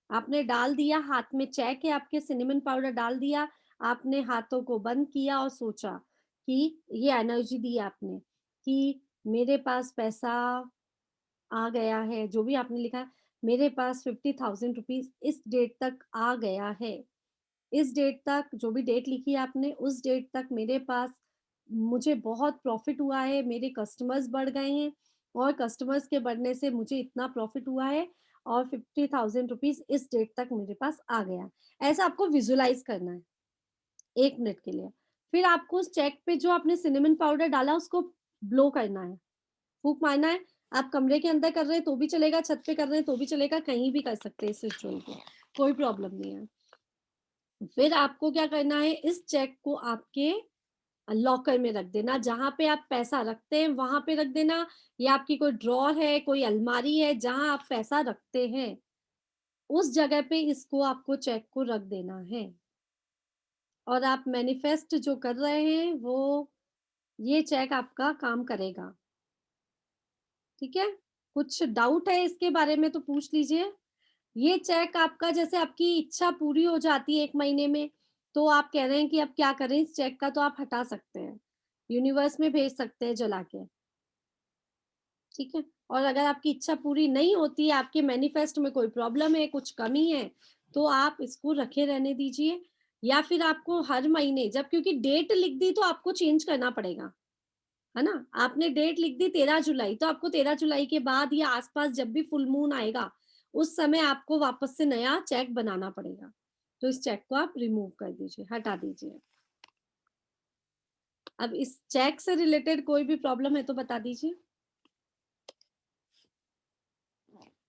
आपने डाल दिया, हाथ में चेक है आपके, सिनेमन पाउडर डाल दिया, आपने हाथों को बंद किया और सोचा कि ये एनर्जी दी आपने कि मेरे पास पैसा आ गया है, जो भी आपने लिखा, मेरे पास 50,000 रुपीज इस डेट तक आ गया है। इस डेट तक, जो भी डेट लिखी है आपने, उस डेट तक मेरे पास, मुझे बहुत प्रॉफिट हुआ है, मेरे कस्टमर्स बढ़ गए हैं और कस्टमर्स के बढ़ने से मुझे इतना प्रॉफिट हुआ है और 50,000 रुपीज इस डेट तक मेरे पास आ गया है। ऐसा आपको विजुलाइज करना है 1 मिनट के लिए। फिर आपको उस चेक पे जो आपने सिनेमन पाउडर डाला उसको ब्लो करना है, फूक मारना है। आप कमरे के अंदर कर रहे हैं तो भी चलेगा, छत पे कर रहे हैं तो भी चलेगा, कहीं भी कर सकते हैं इस रिचुअल को, कोई प्रॉब्लम नहीं है। फिर आपको क्या करना है, इस चेक को आपके लॉकर में रख देना, जहां पे आप पैसा रखते हैं वहां पे रख देना, या आपकी कोई ड्रॉर है, कोई अलमारी है जहां आप पैसा रखते हैं, उस जगह पे इसको आपको चेक को रख देना है। और आप मैनिफेस्ट जो कर रहे हैं वो, ये चेक आपका काम करेगा। ठीक है? कुछ डाउट है इसके बारे में तो पूछ लीजिए। ये चेक आपका, जैसे आपकी इच्छा पूरी हो जाती है 1 महीने में, तो आप कह रहे हैं कि अब क्या करें इस चेक का, तो आप हटा सकते हैं। यूनिवर्स में भेज सकते हैं जला के। ठीक है? और अगर आपकी इच्छा पूरी नहीं होती है, आपके मैनिफेस्ट में कोई प्रॉब्लम है, कुछ कमी है, तो आप इसको रखे रहने दीजिए। या फिर आपको हर महीने जब, क्योंकि डेट लिख दी तो आपको चेंज करना पड़ेगा, है ना? आपने डेट लिख दी 13 जुलाई, तो आपको 13 जुलाई के बाद या आसपास जब भी फुल मून आएगा, उस समय आपको वापस से नया चेक बनाना पड़ेगा। तो इस चेक को आप रिमूव कर दीजिए, हटा दीजिए। अब इस चेक से रिलेटेड कोई भी प्रॉब्लम है तो बता दीजिए।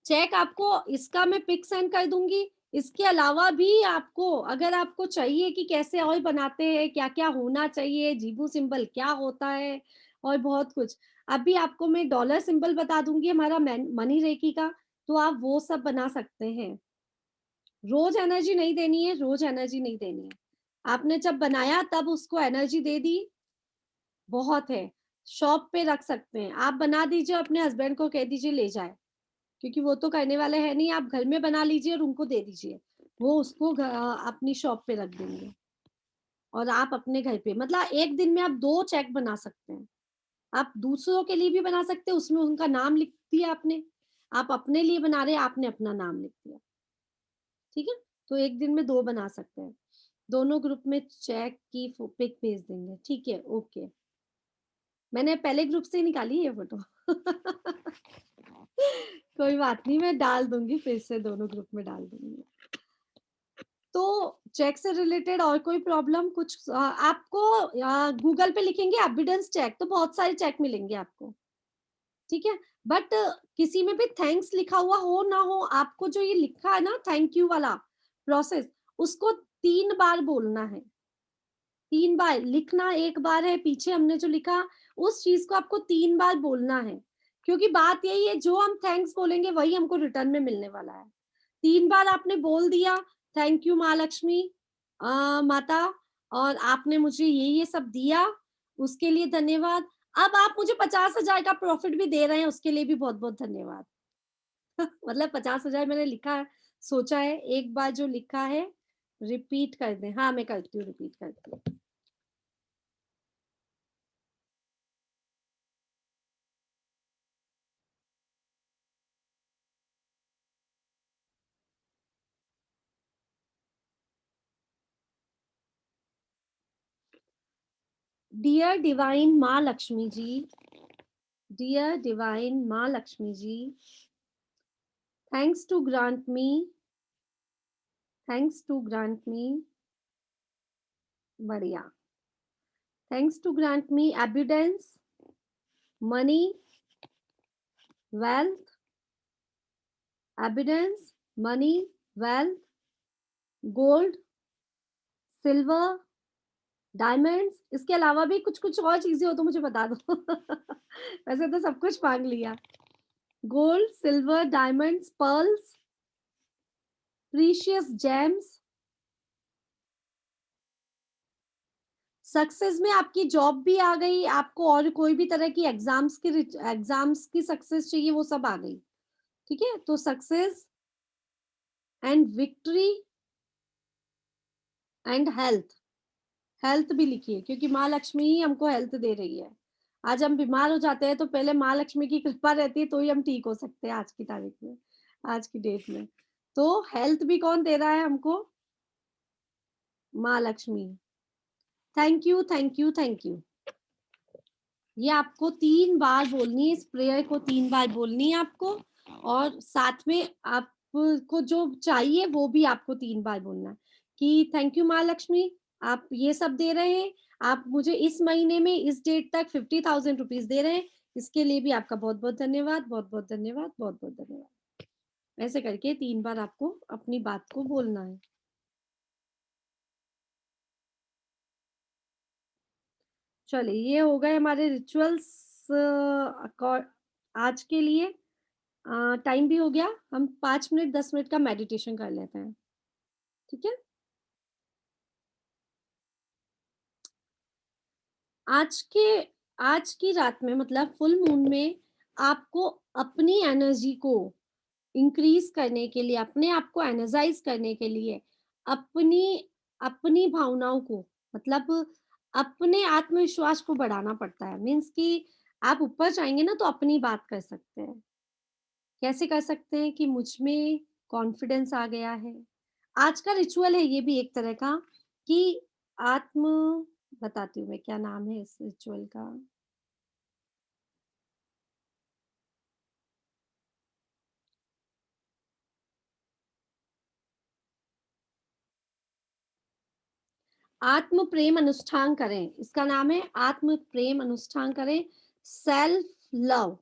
चेक आपको, इसका मैं पिक सेंड कर दूंगी। इसके अलावा भी आपको, अगर आपको चाहिए कि कैसे और बनाते हैं, क्या क्या होना चाहिए, जीबू सिंबल क्या होता है और बहुत कुछ, अभी आपको मैं डॉलर सिंबल बता दूंगी हमारा मनी रेकी का, तो आप वो सब बना सकते हैं। रोज एनर्जी नहीं देनी है, रोज एनर्जी नहीं देनी है। आपने जब बनाया तब उसको एनर्जी दे दी, बहुत है। शॉप पे रख सकते हैं, आप बना दीजिए, अपने हस्बैंड को कह दीजिए ले जाए, क्योंकि वो तो करने वाले हैं नहीं। आप घर में बना लीजिए और उनको दे दीजिए, वो उसको अपनी शॉप पे रख देंगे। और आप अपने घर पे, मतलब एक दिन में आप 2 चेक बना सकते हैं। आप दूसरों के लिए भी बना सकते हैं, उसमें उनका नाम लिख दिया आपने, आप अपने लिए बना रहे हैं, आपने अपना नाम लिख दिया। ठीक है? तो एक दिन में 2 बना सकते हैं। दोनों ग्रुप में चेक की पिक भेज देंगे। ठीक है, ओके। मैंने पहले ग्रुप से ही निकाली है ये फोटो। कोई बात नहीं, मैं डाल दूंगी, फिर से दोनों ग्रुप में डाल दूंगी। तो चेक से रिलेटेड और कोई प्रॉब्लम, कुछ आपको गूगल पे लिखेंगे एविडेंस चेक, तो बहुत सारे चेक मिलेंगे आपको। ठीक है? बट किसी में भी थैंक्स लिखा हुआ हो ना हो, आपको जो ये लिखा है ना थैंक यू वाला प्रोसेस, उसको 3 बार बोलना है। 3 बार लिखना, एक बार है पीछे हमने जो लिखा, उस चीज को आपको 3 बार बोलना है। क्योंकि बात यही है, जो हम थैंक्स बोलेंगे वही हमको रिटर्न में मिलने वाला है। 3 बार आपने बोल दिया, थैंक यू माँ लक्ष्मी, माता, और आपने मुझे ये सब दिया, उसके लिए धन्यवाद। अब आप मुझे 50,000 का प्रॉफिट भी दे रहे हैं, उसके लिए भी बहुत बहुत धन्यवाद। मतलब 50,000 मैंने लिखा है, सोचा है, एक बार जो लिखा है रिपीट कर दें। हाँ, मैं करती हूँ, रिपीट करती हूँ। डियर डिवाइन माँ लक्ष्मी जी, डियर डिवाइन माँ Lakshmi ji, thanks to grant me, thanks to grant me, बढ़िया, thanks to grant me abundance, money, wealth, abundance, money, wealth, gold, silver, diamonds, इसके अलावा भी कुछ कुछ और चीजें हो तो मुझे बता दो। वैसे तो सब कुछ मांग लिया। Gold, silver, diamonds, pearls, precious James, success में आपकी जॉब भी आ गई, आपको और कोई भी तरह की एग्जाम्स की सक्सेस चाहिए वो सब आ गई, ठीक है। तो success and victory and health, health भी लिखिए क्योंकि माँ लक्ष्मी ही हमको हेल्थ दे रही है। आज हम बीमार हो जाते हैं तो पहले माँ लक्ष्मी की कृपा रहती है तो ही हम ठीक हो सकते हैं आज की तारीख में, आज की डेट में। तो हेल्थ भी कौन दे रहा है हमको? माँ Lakshmi. Thank you, thank you, thank you. ये आपको 3 बार बोलनी है, इस प्रेयर को 3 बार बोलनी है आपको, और साथ में आपको जो चाहिए वो भी आपको 3 बार बोलना है कि थैंक यू माँ लक्ष्मी, आप ये सब दे रहे हैं, आप मुझे इस महीने में इस डेट तक 50,000 रुपीज दे रहे हैं, इसके लिए भी आपका बहुत बहुत धन्यवाद, बहुत बहुत धन्यवाद, बहुत बहुत धन्यवाद। ऐसे करके 3 बार आपको अपनी बात को बोलना है। चलिए, ये हो गए हमारे रिचुअल्स आज के लिए। टाइम भी हो गया, हम 5 मिनट 10 मिनट का मेडिटेशन कर लेते हैं, ठीक है। आज की रात में मतलब फुल मून में आपको अपनी एनर्जी को इंक्रीज करने के लिए, अपने आप को एनर्जाइज करने के लिए, अपनी अपनी भावनाओं को मतलब अपने आत्मविश्वास को बढ़ाना पड़ता है। मीन्स कि आप ऊपर जाएंगे ना तो अपनी बात कर सकते हैं। कैसे कर सकते हैं कि मुझ में कॉन्फिडेंस आ गया है। आज का रिचुअल है ये भी एक तरह का कि आत्म बताती हूँ मैं क्या नाम है इस रिचुअल का। आत्म प्रेम अनुष्ठान करें, इसका नाम है आत्म प्रेम अनुष्ठान करें, सेल्फ लव।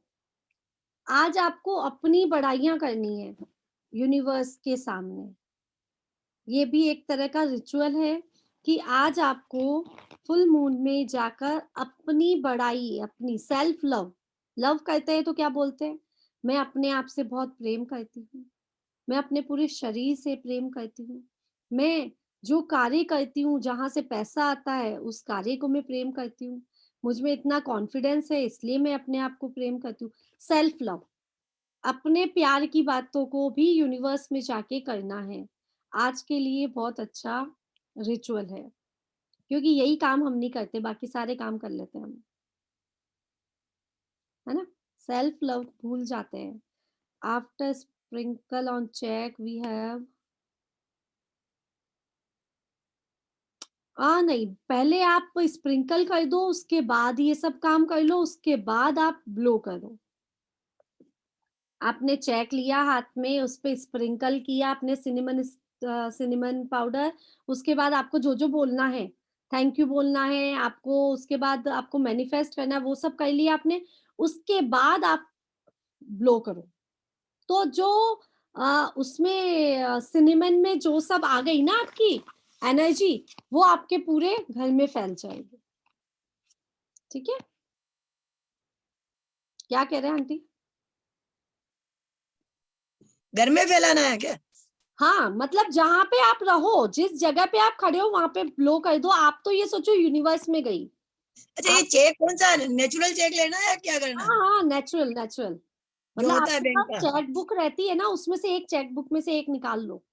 आज आपको अपनी बड़ाइयां करनी है यूनिवर्स के सामने। ये भी एक तरह का रिचुअल है कि आज आपको फुल मून में जाकर अपनी बड़ाई, अपनी सेल्फ लव, लव करते हैं तो क्या बोलते हैं? मैं अपने आप से बहुत प्रेम करती हूँ, मैं अपने पूरे शरीर से प्रेम करती हूँ, मैं जो कार्य करती हूँ जहां से पैसा आता है उस कार्य को मैं प्रेम करती हूँ, मुझ में इतना कॉन्फिडेंस है इसलिए मैं अपने आप को प्रेम करती हूँ। सेल्फ लव, अपने प्यार की बातों को भी यूनिवर्स में जाके करना है। आज के लिए बहुत अच्छा रिचुअल है क्योंकि यही काम हम नहीं करते, बाकी सारे काम कर लेते हैं हम, है ना। सेल्फ लव भूल जाते हैं। After sprinkle on check we have नहीं, पहले आप स्प्रिंकल कर दो, उसके बाद ये सब काम कर लो, उसके बाद आप ब्लो करो। आपने चेक लिया हाथ में, उस पे स्प्रिंकल किया आपने सिनेमन पाउडर, उसके बाद आपको जो जो बोलना है, थैंक यू बोलना है आपको, उसके बाद आपको मैनिफेस्ट करना है, वो सब कर लिया आपने, उसके बाद आप ब्लो करो। तो जो उसमें सिनेमन में जो सब आ गई ना आपकी एनर्जी, वो आपके पूरे घर में फैल जाएगी, ठीक है। क्या कह रहे हैं आंटी? घर में फैलाना है क्या? हाँ, मतलब जहां पे आप रहो, जिस जगह पे आप खड़े हो वहां पे ब्लो कर दो। आप तो ये सोचो यूनिवर्स में गई। अच्छा, ये चेक कौन सा, नेचुरल चेक लेना है या क्या करना है? हाँ, नेचुरल नेचुरल, जो मतलब होता है आपके बैंक पास का, चेक बुक रहती है ना, उसमें से एक चेक बुक में से एक निकाल लो।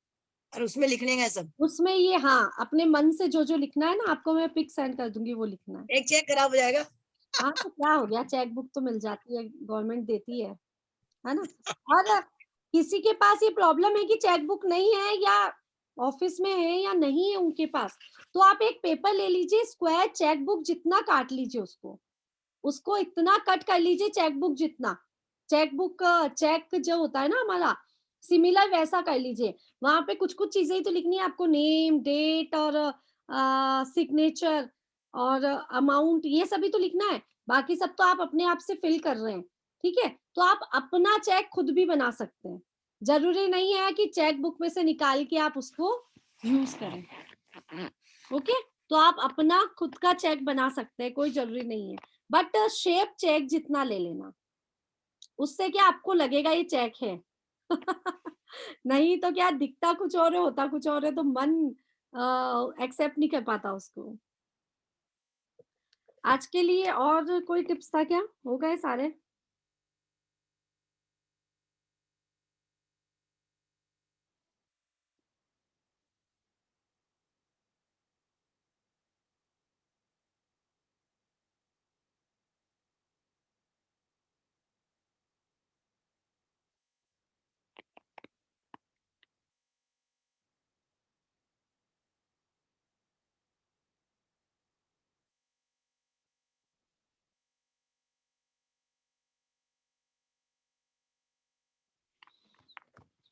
और उसमें लिखने का सब। उसमें ये, हाँ, अपने मन से जो जो लिखना है ना, आपको मैं पिक सेंड कर दूंगी, वो लिखना है। एक चेक खराब हो जाएगा। हाँ, तो क्या हो गया, चेक बुक तो मिल जाती है, गवर्नमेंट देती है ना। और किसी के पास ये प्रॉब्लम है कि चेक बुक नहीं है या ऑफिस में है या नहीं है उनके पास, तो आप एक पेपर ले लीजिए, स्क्वायर चेक बुक जितना काट लीजिए उसको, उसको इतना कट कर लीजिए चेक बुक जितना, चेक बुक चेक जो होता है ना हमारा, सिमिलर वैसा कर लीजिए। वहां पे कुछ कुछ चीजें ही तो लिखनी है आपको, नेम, डेट और सिग्नेचर और अमाउंट, ये सभी तो लिखना है, बाकी सब तो आप अपने आप से फिल कर रहे हैं। ठीक है, तो आप अपना चेक खुद भी बना सकते हैं, जरूरी नहीं है कि चेक बुक में से निकाल के आप उसको यूज करें। ओके, तो आप अपना खुद का चेक बना सकते हैं, कोई जरूरी नहीं है, बट शेप चेक जितना ले लेना, उससे क्या आपको लगेगा ये चेक है। नहीं तो क्या, दिखता कुछ और है होता कुछ और है, तो मन एक्सेप्ट नहीं कर पाता उसको। आज के लिए और कोई टिप्स था क्या, हो गए सारे?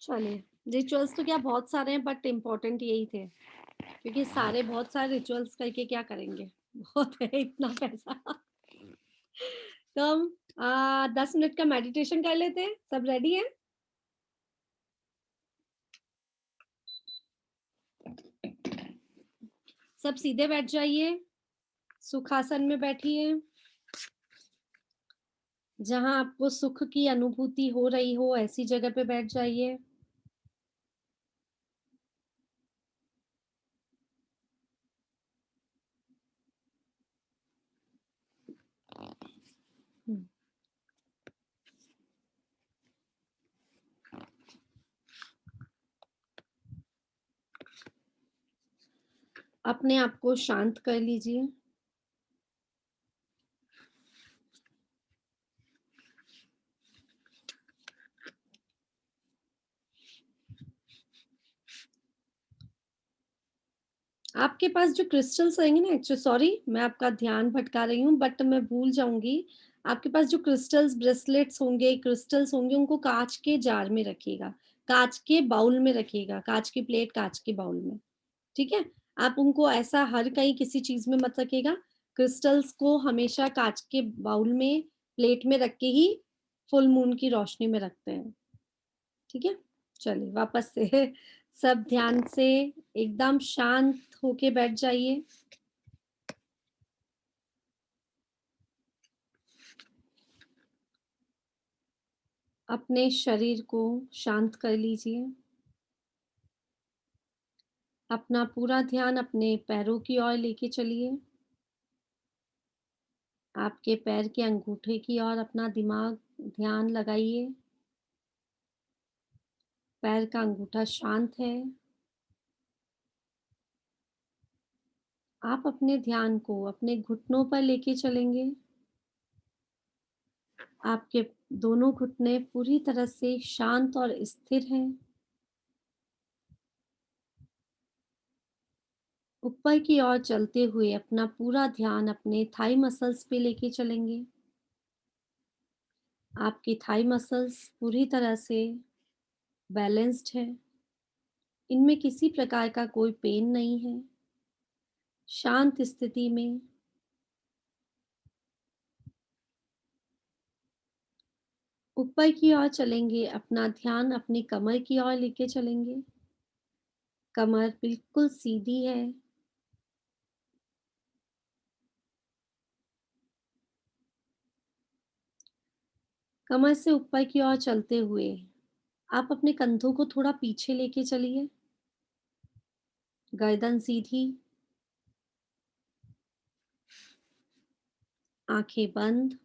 चलिए, रिचुअल्स तो क्या बहुत सारे हैं, बट इम्पोर्टेंट यही थे, क्योंकि सारे बहुत सारे रिचुअल्स करके क्या करेंगे, बहुत है इतना पैसा। तो हम 10 मिनट का मेडिटेशन कर लेते हैं, सब रेडी है? सब सीधे बैठ जाइए, सुखासन में बैठिए, जहां आपको सुख की अनुभूति हो रही हो ऐसी जगह पे बैठ जाइए। अपने आप को शांत कर लीजिए। आपके पास जो क्रिस्टल्स रहेंगे ना, एक्चुअली सॉरी मैं आपका ध्यान भटका रही हूँ, बट मैं भूल जाऊंगी। आपके पास जो क्रिस्टल्स ब्रेसलेट्स होंगे, क्रिस्टल्स होंगे, उनको कांच के जार में रखिएगा, कांच के बाउल में रखिएगा, कांच की प्लेट, कांच के बाउल में। ठीक है, आप उनको ऐसा हर कहीं किसी चीज में मत रखिएगा। क्रिस्टल्स को हमेशा कांच के बाउल में, प्लेट में रख के ही फुल मून की रोशनी में रखते हैं। ठीक है, चलिए वापस से सब ध्यान से एकदम शांत होके बैठ जाइए। अपने शरीर को शांत कर लीजिए। अपना पूरा ध्यान अपने पैरों की ओर लेके चलिए। आपके पैर के अंगूठे की ओर अपना दिमाग ध्यान लगाइए। पैर का अंगूठा शांत है। आप अपने ध्यान को अपने घुटनों पर लेके चलेंगे। आपके दोनों घुटने पूरी तरह से शांत और स्थिर हैं। ऊपर की ओर चलते हुए अपना पूरा ध्यान अपने थाई मसल्स पे लेके चलेंगे। आपकी थाई मसल्स पूरी तरह से बैलेंस्ड है, इनमें किसी प्रकार का कोई पेन नहीं है। शांत स्थिति में ऊपर की ओर चलेंगे, अपना ध्यान अपनी कमर की ओर लेके चलेंगे। कमर बिल्कुल सीधी है। कमर से ऊपर की ओर चलते हुए आप अपने कंधों को थोड़ा पीछे लेके चलिए। गर्दन सीधी, आंखें बंद।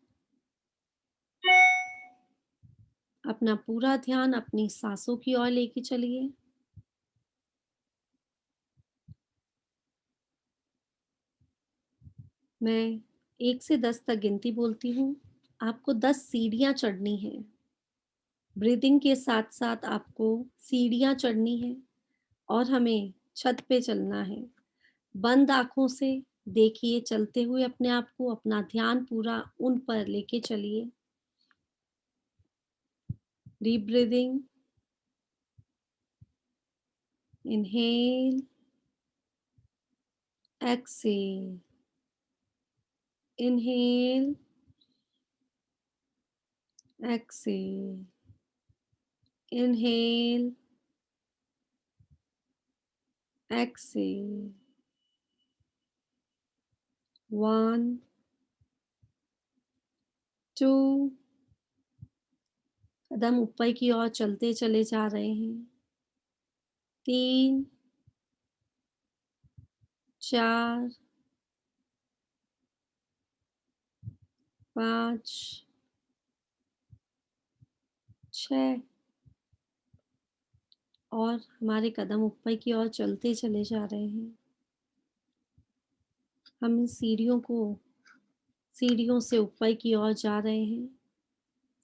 अपना पूरा ध्यान अपनी सांसों की ओर लेके चलिए। मैं 1 से 10 तक गिनती बोलती हूँ। आपको 10 सीढ़ियाँ चढ़नी है। ब्रीदिंग के साथ-साथ आपको सीढ़ियाँ चढ़नी है और हमें छत पे चलना है। बंद आँखों से देखिए चलते हुए अपने आप को, अपना ध्यान पूरा उन पर लेके चलिए। Deep breathing, inhale, exhale, inhale, exhale, inhale, exhale. 1, 2, कदम ऊपर की ओर चलते चले जा रहे हैं। 3, 4, 5, 6 और हमारे कदम ऊपर की ओर चलते चले जा रहे हैं। हम इन सीढ़ियों से ऊपर की ओर जा रहे हैं।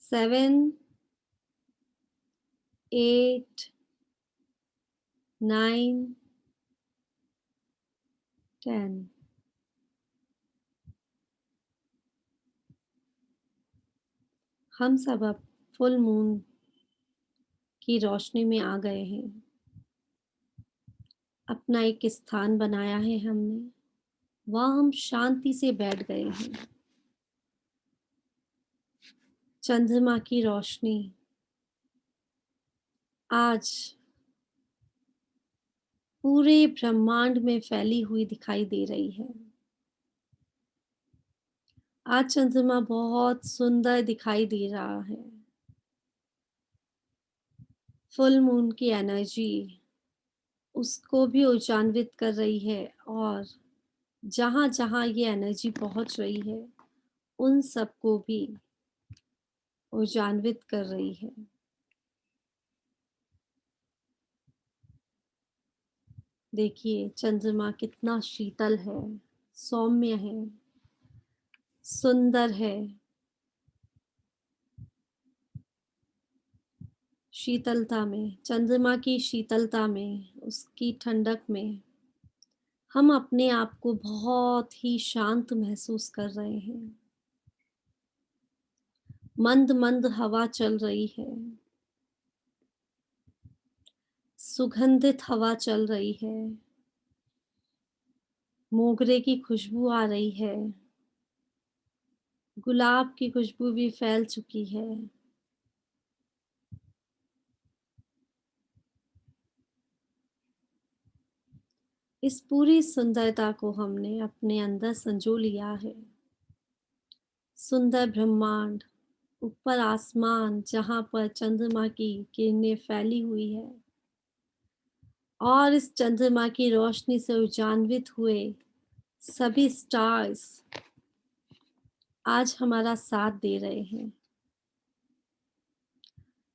7, 8, 9, 10। हम सब अब फुल मून की रोशनी में आ गए हैं। अपना एक स्थान बनाया है हमने, वहाँ हम शांति से बैठ गए हैं। चंद्रमा की रोशनी आज पूरे ब्रह्मांड में फैली हुई दिखाई दे रही है। आज चंद्रमा बहुत सुंदर दिखाई दे रहा है। फुल मून की एनर्जी उसको भी ऊर्जान्वित कर रही है और जहाँ जहाँ ये एनर्जी पहुँच रही है उन सबको भी ऊर्जान्वित कर रही है। देखिए चंद्रमा कितना शीतल है, सौम्य है, सुंदर है। शीतलता में, चंद्रमा की शीतलता में, उसकी ठंडक में हम अपने आप को बहुत ही शांत महसूस कर रहे हैं। मंद मंद हवा चल रही है, सुगंधित हवा चल रही है, मोगरे की खुशबू आ रही है, गुलाब की खुशबू भी फैल चुकी है। इस पूरी सुंदरता को हमने अपने अंदर संजो लिया है। सुंदर ब्रह्मांड, ऊपर आसमान जहाँ पर चंद्रमा की किरणें फैली हुई है और इस चंद्रमा की रोशनी से उजान्वित हुए सभी स्टार्स आज हमारा साथ दे रहे हैं।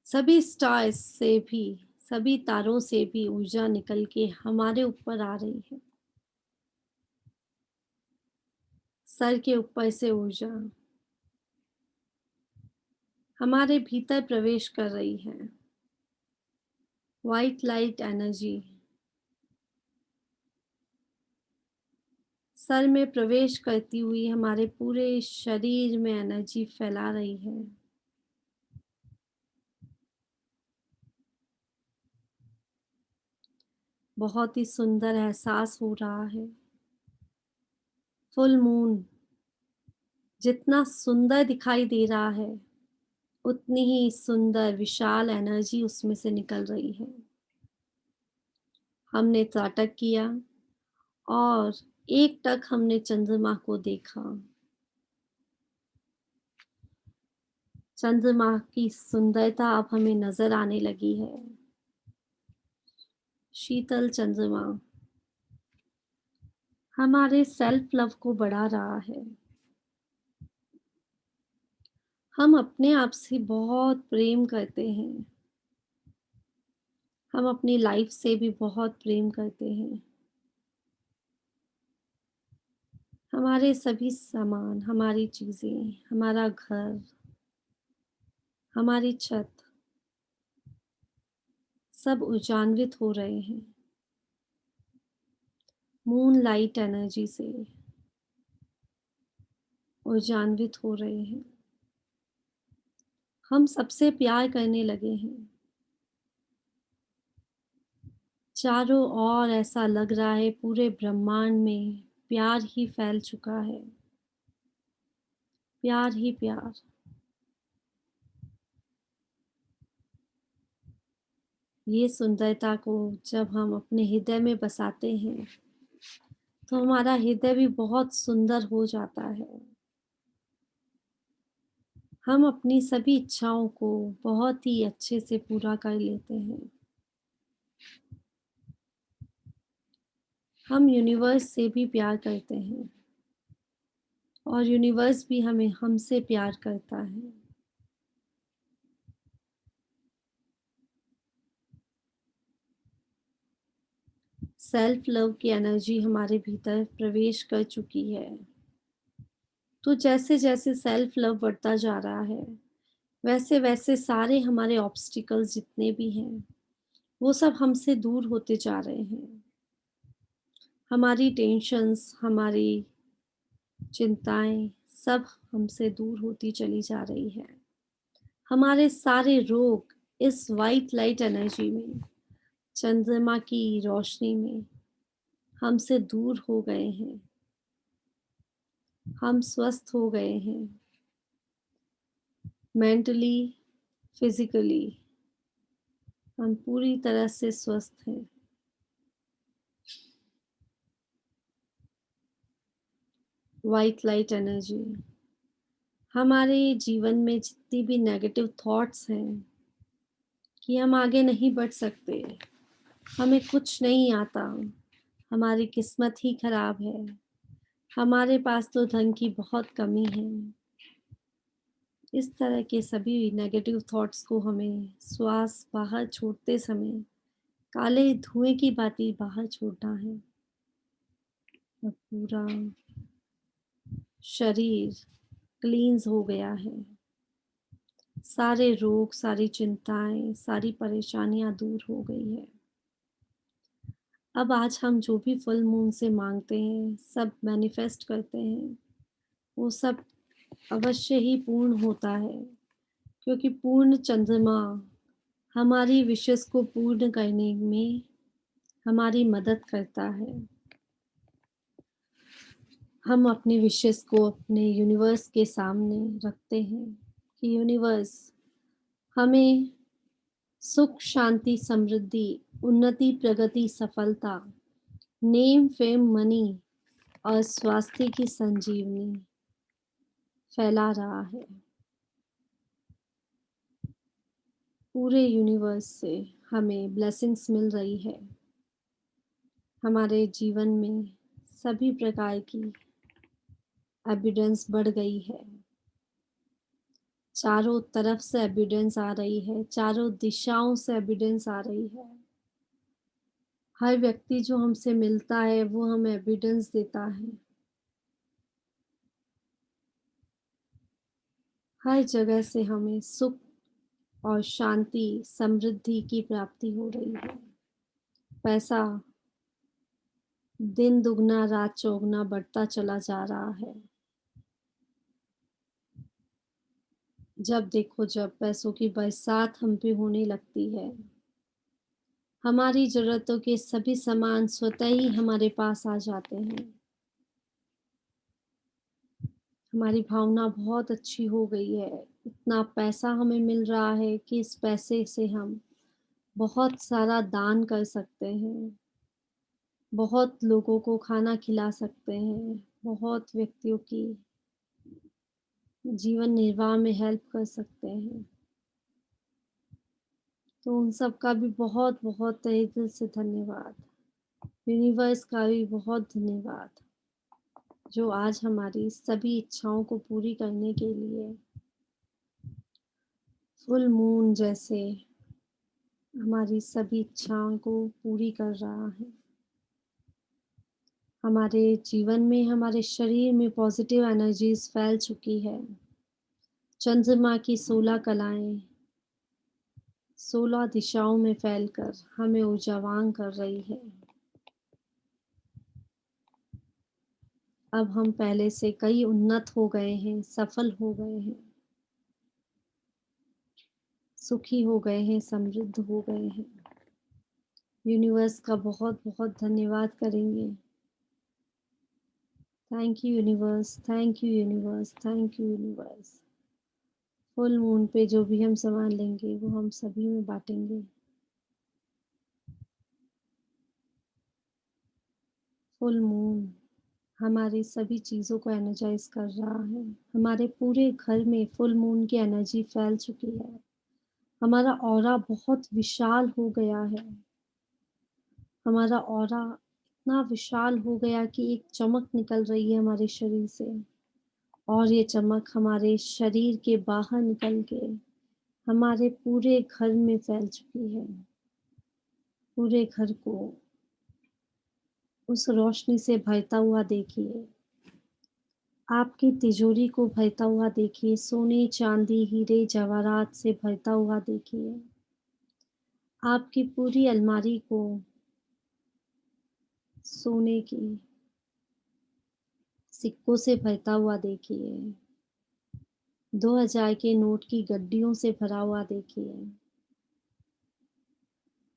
सभी स्टार्स से भी, सभी तारों से भी ऊर्जा निकल के हमारे ऊपर आ रही है। सर के ऊपर से ऊर्जा हमारे भीतर प्रवेश कर रही है। व्हाइट लाइट एनर्जी सर में प्रवेश करती हुई हमारे पूरे शरीर में एनर्जी फैला रही है। बहुत ही सुंदर एहसास हो रहा है। फुल मून जितना सुंदर दिखाई दे रहा है, उतनी ही सुंदर विशाल एनर्जी उसमें से निकल रही है। हमने त्राटक किया और एक टक हमने चंद्रमा को देखा। चंद्रमा की सुंदरता अब हमें नजर आने लगी है। शीतल चंद्रमा हमारे सेल्फ लव को बढ़ा रहा है। हम अपने आप से बहुत प्रेम करते हैं। हम अपनी लाइफ से भी बहुत प्रेम करते हैं। हमारे सभी सामान, हमारी चीजें, हमारा घर, हमारी छत सब ऊर्जान्वित हो रहे हैं। मून लाइट एनर्जी से ऊर्जान्वित हो रहे हैं। हम सबसे प्यार करने लगे हैं। चारों ओर ऐसा लग रहा है पूरे ब्रह्मांड में प्यार ही फैल चुका है। प्यार ही प्यार। ये सुंदरता को जब हम अपने हृदय में बसाते हैं तो हमारा हृदय भी बहुत सुंदर हो जाता है। हम अपनी सभी इच्छाओं को बहुत ही अच्छे से पूरा कर लेते हैं। हम यूनिवर्स से भी प्यार करते हैं और यूनिवर्स भी हमें हमसे प्यार करता है। सेल्फ लव की एनर्जी हमारे भीतर प्रवेश कर चुकी है। तो जैसे जैसे सेल्फ लव बढ़ता जा रहा है वैसे वैसे सारे हमारे ऑब्स्टिकल्स जितने भी हैं वो सब हमसे दूर होते जा रहे हैं। हमारी टेंशन्स, हमारी चिंताएं सब हमसे दूर होती चली जा रही है। हमारे सारे रोग इस वाइट लाइट एनर्जी में, चंद्रमा की रोशनी में हमसे दूर हो गए हैं। हम स्वस्थ हो गए हैं, मेंटली, फिजिकली हम पूरी तरह से स्वस्थ हैं। वाइट लाइट एनर्जी हमारे जीवन में जितनी भी नेगेटिव थॉट्स हैं कि हम आगे नहीं बढ़ सकते, हमें कुछ नहीं आता, हमारी किस्मत ही खराब है, हमारे पास तो धन की बहुत कमी है, इस तरह के सभी नेगेटिव थॉट्स को हमें श्वास बाहर छोड़ते समय काले धुएं की भांति बाहर छोड़ना है और पूरा शरीर क्लींस हो गया है। सारे रोग, सारी चिंताएं, सारी परेशानियां दूर हो गई है। अब आज हम जो भी फुल मून से मांगते हैं, सब मैनिफेस्ट करते हैं, वो सब अवश्य ही पूर्ण होता है, क्योंकि पूर्ण चंद्रमा हमारी विशेष को पूर्ण करने में हमारी मदद करता है। हम अपने विशेष को अपने यूनिवर्स के सामने रखते हैं कि यूनिवर्स हमें सुख, शांति, समृद्धि, उन्नति, प्रगति, सफलता, नेम, फेम, मनी और स्वास्थ्य की संजीवनी फैला रहा है। पूरे यूनिवर्स से हमें ब्लेसिंग्स मिल रही है। हमारे जीवन में सभी प्रकार की एविडेंस बढ़ गई है। चारों तरफ से एविडेंस आ रही है, चारों दिशाओं से एविडेंस आ रही है। हर व्यक्ति जो हमसे मिलता है वो हमें एविडेंस देता है। हर जगह से हमें सुख और शांति, समृद्धि की प्राप्ति हो रही है। पैसा दिन दुगना रात चौगुना बढ़ता चला जा रहा है। जब देखो जब पैसों की बरसात हम पे होने लगती है। हमारी जरूरतों के सभी सामान स्वतः ही हमारे पास आ जाते हैं। हमारी भावना बहुत अच्छी हो गई है। इतना पैसा हमें मिल रहा है कि इस पैसे से हम बहुत सारा दान कर सकते हैं, बहुत लोगों को खाना खिला सकते हैं, बहुत व्यक्तियों की जीवन निर्वाह में हेल्प कर सकते हैं। तो उन सब का भी बहुत बहुत तहे दिल से धन्यवाद। यूनिवर्स का भी बहुत धन्यवाद जो आज हमारी सभी इच्छाओं को पूरी करने के लिए फुल मून जैसे हमारी सभी इच्छाओं को पूरी कर रहा है। हमारे जीवन में, हमारे शरीर में पॉजिटिव एनर्जीज फैल चुकी है। चंद्रमा की 16 कलाएं 16 दिशाओं में फैलकर हमें ऊर्जावान कर रही है। अब हम पहले से कई उन्नत हो गए हैं, सफल हो गए हैं, सुखी हो गए हैं, समृद्ध हो गए हैं। यूनिवर्स का बहुत-बहुत धन्यवाद करेंगे। Thank you universe, thank you universe, thank you universe. Full moon पे जो भी हम सामान लेंगे वो हम सभी में बाँटेंगे। फुल मून हमारी सभी चीज़ों को एनर्जाइज़ कर रहा है। हमारे पूरे घर में फुल मून की एनर्जी फैल चुकी है। हमारा ऑरा बहुत विशाल हो गया है। हमारा ऑरा इतना विशाल हो गया कि एक चमक निकल रही है हमारे शरीर से, और ये चमक हमारे शरीर के बाहर निकल के हमारे पूरे घर में फैल चुकी है। पूरे घर को उस रोशनी से भरता हुआ देखिए। आपकी तिजोरी को भरता हुआ देखिए, सोने, चांदी, हीरे, जवाहरात से भरता हुआ देखिए। आपकी पूरी अलमारी को सोने की सिक्कों से भरता हुआ देखिए। 2000 के नोट की गड्डियों से भरा हुआ देखिए।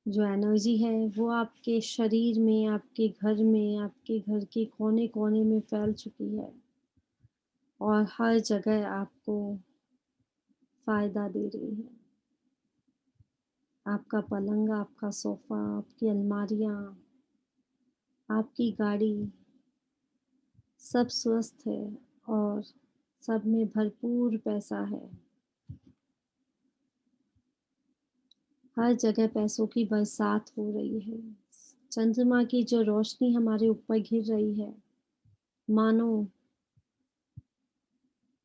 जो एनर्जी है वो आपके शरीर में, आपके घर में, आपके घर के कोने-कोने में फैल चुकी है और हर जगह आपको फ़ायदा दे रही है। आपका पलंग, आपका सोफ़ा, आपकी अलमारियाँ, आपकी गाड़ी सब स्वस्थ है और सब में भरपूर पैसा है। हर जगह पैसों की बरसात हो रही है। चंद्रमा की जो रोशनी हमारे ऊपर गिर रही है, मानो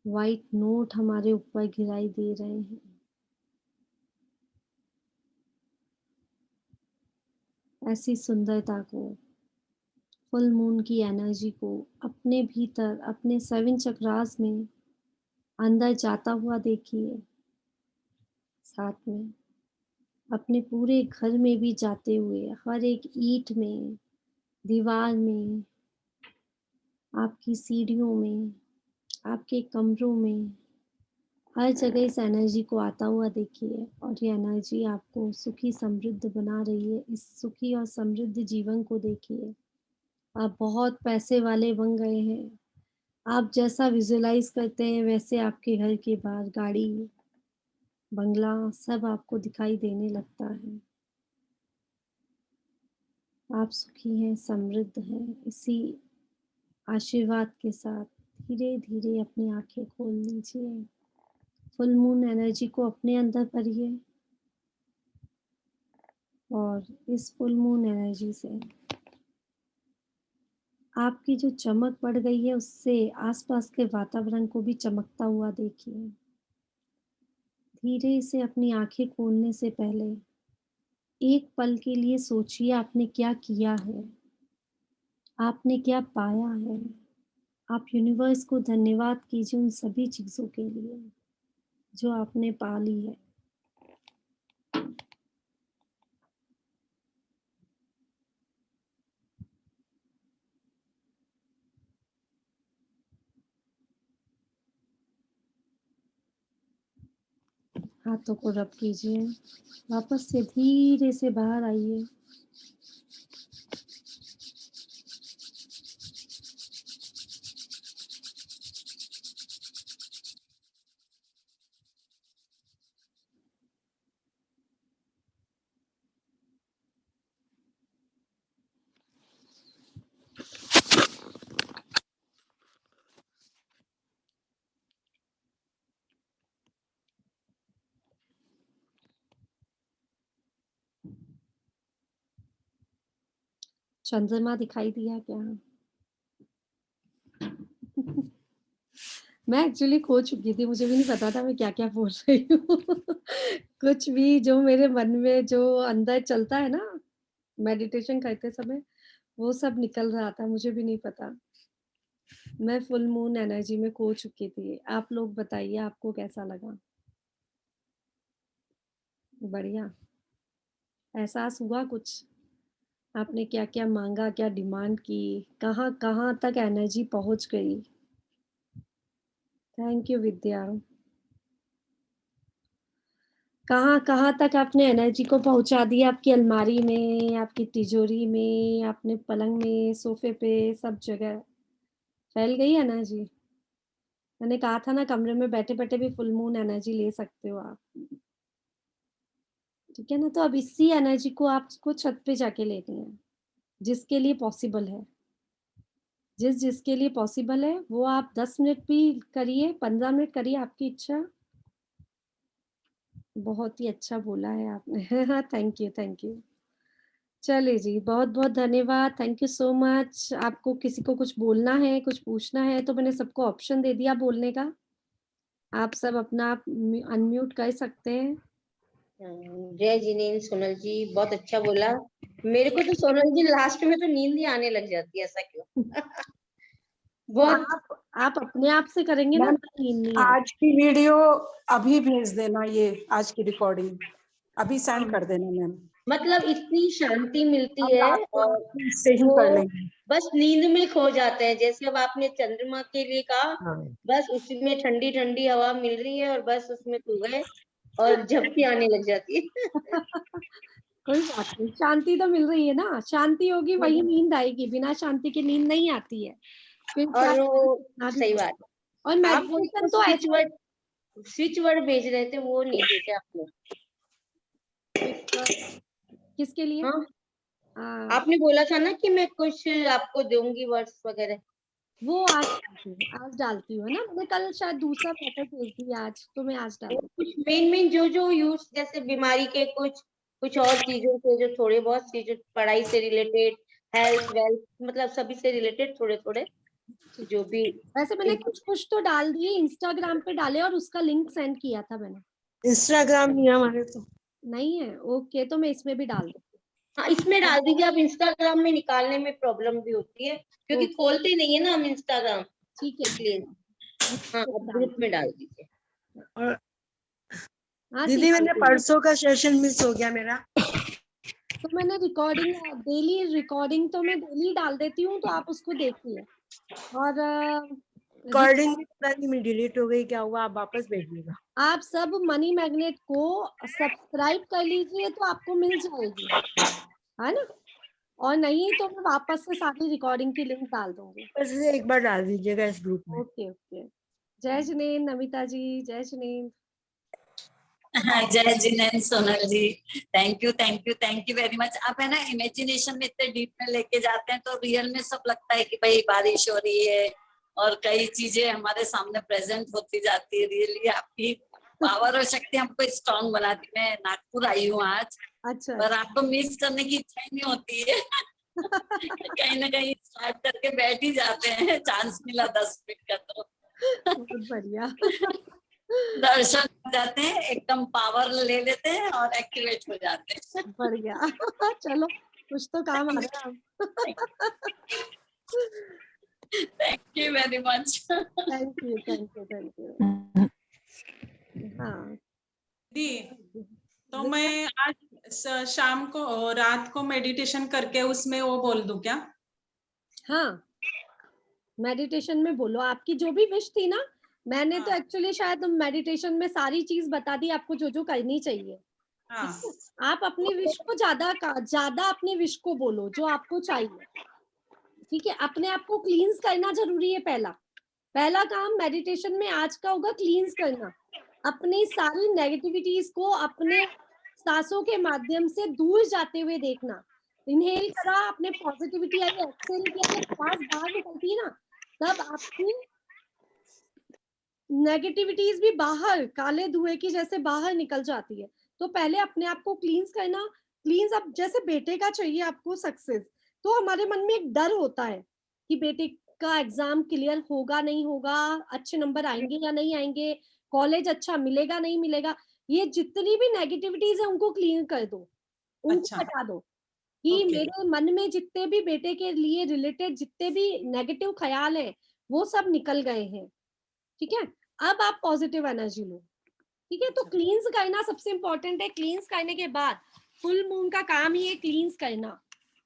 व्हाइट नोट हमारे ऊपर गिराई दे रहे हैं। ऐसी सुंदरता को, फुल मून की एनर्जी को अपने भीतर, अपने 7 चक्रास में अंदर जाता हुआ देखिए। साथ में अपने पूरे घर में भी जाते हुए, हर एक ईंट में, दीवार में, आपकी सीढ़ियों में, आपके कमरों में, हर जगह इस एनर्जी को आता हुआ देखिए और ये एनर्जी आपको सुखी समृद्ध बना रही है। इस सुखी और समृद्ध जीवन को देखिए। आप बहुत पैसे वाले बन गए हैं। आप जैसा विजुअलाइज़ करते हैं वैसे आपके घर के बाहर गाड़ी, बंगला सब आपको दिखाई देने लगता है। आप सुखी हैं, समृद्ध हैं। इसी आशीर्वाद के साथ धीरे-धीरे अपनी आँखें खोल लीजिए। फुल मून एनर्जी को अपने अंदर भरिए और इस फुल मून एनर्जी से आपकी जो चमक बढ़ गई है उससे आसपास के वातावरण को भी चमकता हुआ देखिए। धीरे से अपनी आँखें खोलने से पहले एक पल के लिए सोचिए आपने क्या किया है, आपने क्या पाया है। आप यूनिवर्स को धन्यवाद कीजिए उन सभी चीज़ों के लिए जो आपने पा ली है। हाथों को रब कीजिए, वापस से धीरे से बाहर आइए। चंद्रमा दिखाई दिया क्या? मैं एक्चुअली खो चुकी थी, मुझे भी नहीं पता था मैं क्या-क्या बोल रही हूँ। कुछ भी जो मेरे मन में जो अंदर चलता है ना, मेडिटेशन करते समय, वो सब निकल रहा था, मुझे भी नहीं पता। मैं फुल मून एनर्जी में खो चुकी थी। आप लोग बताइए आपको कैसा लगा? बढ़िया, एहसास हुआ कुछ? आपने क्या क्या मांगा, क्या डिमांड की, कहाँ कहाँ तक एनर्जी पहुंच गई। थैंक यू विद्या। कहाँ कहाँ तक आपने एनर्जी को पहुंचा दिया, आपकी अलमारी में, आपकी तिजोरी में, आपने पलंग में, सोफे पे, सब जगह फैल गई एनर्जी। मैंने कहा था ना, कमरे में बैठे बैठे भी फुल मून एनर्जी ले सकते हो आप। ठीक है ना, तो अब इसी एनर्जी को आपको छत पे जाके लेनी है, जिसके लिए पॉसिबल है। जिसके लिए पॉसिबल है वो आप 10 मिनट भी करिए, 15 मिनट करिए, आपकी इच्छा। बहुत ही अच्छा बोला है आपने। Thank you, thank you. चलिए जी, बहुत बहुत धन्यवाद, थैंक यू सो मच। आपको किसी को कुछ बोलना है, कुछ पूछना है, तो मैंने सबको ऑप्शन दे दिया बोलने का। आप सब अपना अनम्यूट कर सकते हैं। जय जिनेन्द्र सोनल जी, बहुत अच्छा बोला। मेरे को तो सोनल जी लास्ट में तो नींद ही आने लग जाती है, ऐसा क्यों? वो बहुत आप अपने आप से करेंगे ना, मैम, तो नींद नहीं आती। आज की वीडियो अभी भेज देना, ये आज की रिकॉर्डिंग अभी सेंड कर देना मैम। मतलब इतनी शांति मिलती अब है रात को और आप इससे ही वो कर लेंगे। बस नींद में खो जाते हैं। जैसे अब आपने चंद्रमा के लिए कहा, बस उसी में ठंडी ठंडी हवा मिल रही है और बस उसमें खो गए और झपकी आने लग जाती है। कोई बात नहीं, शांति तो मिल रही है ना, शांति होगी वही नींद आएगी, बिना शांति के नींद नहीं आती है। फिर और चाहे वो कितना भी सही करो। बात और है। आप वो मेडिटेशन तो ऐसा स्विच वर्ड भेज रहे थे, वो नहीं भेजा आपने। किसके लिए? हाँ, आ, आपने बोला था ना कि मैं कुछ आपको दूंगी वर्ड्स वगैरह। वो आज डालती हूँ, है ना। मैंने कल शायद दूसरा पेपर भेज दिया, आज तो मैं आज वो डालती कुछ मेन मेन जो यूज, जैसे बीमारी के कुछ कुछ और चीजों से, जो थोड़े बहुत चीजों, पढ़ाई से रिलेटेड, हेल्थ वेल्थ, मतलब सभी से रिलेटेड थोड़े थोड़े हूँ। जो भी। वैसे मैंने कुछ कुछ तो डाल दिए, इंस्टाग्राम पे डाले और उसका लिंक सेंड किया था मैंने। इंस्टाग्राम नहीं है हमारे तो। नहीं है, ओके, तो मैं इसमें भी डाल दूँ। हाँ, इसमें डाल दीजिए आप। इंस्टाग्राम में निकालने में प्रॉब्लम भी होती है, क्योंकि ओके, खोलते नहीं है ना हम इंस्टाग्राम, ठीक है, इसलिए। हाँ, इसमें भी अब डाल ग्रुप में डाल दीजिए। और हाँ दीदी, मैंने सीखा। परसों का सेशन मिस हो गया मेरा। तो मैंने रिकॉर्डिंग तो मैं डेली डाल देती हूँ, तो आप उसको देखिए। और रिकॉर्डिंग भी पता नहीं मैं डिलीट हो गई, क्या हुआ, आप वापस भेजिएगा। आप सब मनी मैग्नेट को सब्सक्राइब कर लीजिए, तो आपको मिल जाएगी, है ना। और नहीं तो मैं वापस से सारी रिकॉर्डिंग की लिंक डाल दूंगी। बस इसे एक बार डाल दीजिएगा इस ग्रुप में। Okay okay. जय जिनेन्द्र नमिता जी, जय जिनेन्द्र। जय जिनेन्द्र सोनल जी, थैंक यू वेरी मच। आप है ना इमेजिनेशन में इतने डीप में लेके जाते हैं, तो रियल में सब लगता है कि भाई बारिश हो रही है और कई चीजें हमारे सामने प्रेजेंट होती जाती है। रियली आपकी पावर और शक्ति हमको स्ट्रांग बनाती। मैं नागपुर आई हूँ आज, अच्छा। पर आपको मिस करने की इच्छा ही नहीं होती है। कहीं ना कहीं स्टार्ट करके बैठ ही जाते हैं, चांस मिला 10 मिनट का तो। बहुत बढ़िया। दर्शन हो जाते हैं, एकदम पावर ले लेते हैं और एक्टिवेट हो जाते हैं। बढ़िया। चलो, कुछ तो काम आ रहा है। Thank you very much. Thank you, thank you, thank you. हाँ दी, तो मैं आज शाम को रात को मेडिटेशन करके उसमें वो बोल दूं क्या? हाँ, मेडिटेशन में बोलो आपकी जो भी विश थी ना। मैंने तो हाँ। एक्चुअली शायद मेडिटेशन में सारी चीज बता दी आपको, जो जो करनी चाहिए। हाँ। आप अपनी विश को ज्यादा अपनी विश को बोलो, जो आपको चाहिए। ठीक है, अपने आप को क्लींस करना जरूरी है। पहला काम मेडिटेशन में आज का होगा क्लींस करना। अपनी सारी नेगेटिविटीज को अपने सांसों के माध्यम से दूर जाते हुए देखना। इनहेल करा, अपने पॉजिटिविटी आई, एक्सहेल किया, जब सांस बाहर निकलती है ना, तब आपकी नेगेटिविटीज भी बाहर काले धुएं की जैसे बाहर निकल जाती है। तो पहले अपने आप को क्लींस करना। क्लींस अब जैसे बेटे का चाहिए आपको सक्सेस, तो हमारे मन में एक डर होता है कि बेटे का एग्जाम क्लियर होगा नहीं होगा, अच्छे नंबर आएंगे या नहीं आएंगे, कॉलेज अच्छा मिलेगा नहीं मिलेगा। ये जितनी भी नेगेटिविटीज है उनको क्लीन कर दो, उनको अच्छा। हटा दो। कि ओके। मेरे मन में जितने भी बेटे के लिए रिलेटेड जितने भी नेगेटिव ख्याल हैं, वो सब निकल गए हैं। ठीक है, अब आप पॉजिटिव एनर्जी लो। ठीक है, तो अच्छा। क्लींस करना सबसे इंपॉर्टेंट है। क्लींस करने के बाद फुल मून का काम ही है क्लींस करना।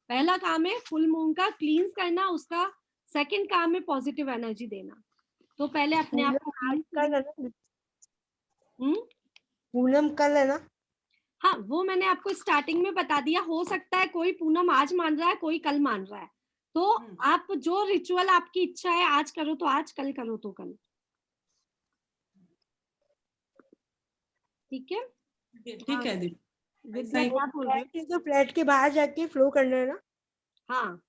पहला काम है फुल मून का क्लींस करना, उसका सेकंड काम है पॉजिटिव एनर्जी देना। तो पहले अपने आप को पूनम cleanse कल करो। है ना? हम्म, पूनम कल है ना? हाँ वो मैंने आपको स्टार्टिंग में बता दिया। हो सकता है कोई पूनम आज मान रहा है, कोई कल मान रहा है, तो आप जो रिचुअल आपकी इच्छा है आज करो तो आज, कल करो तो कल। ठीक है, ठीक है दीदी। विद्या नहीं, क्या बोल रहे हो? फ्लैट है तो फ्लैट के बाहर जाके फ्लो करना है ना? हाँ,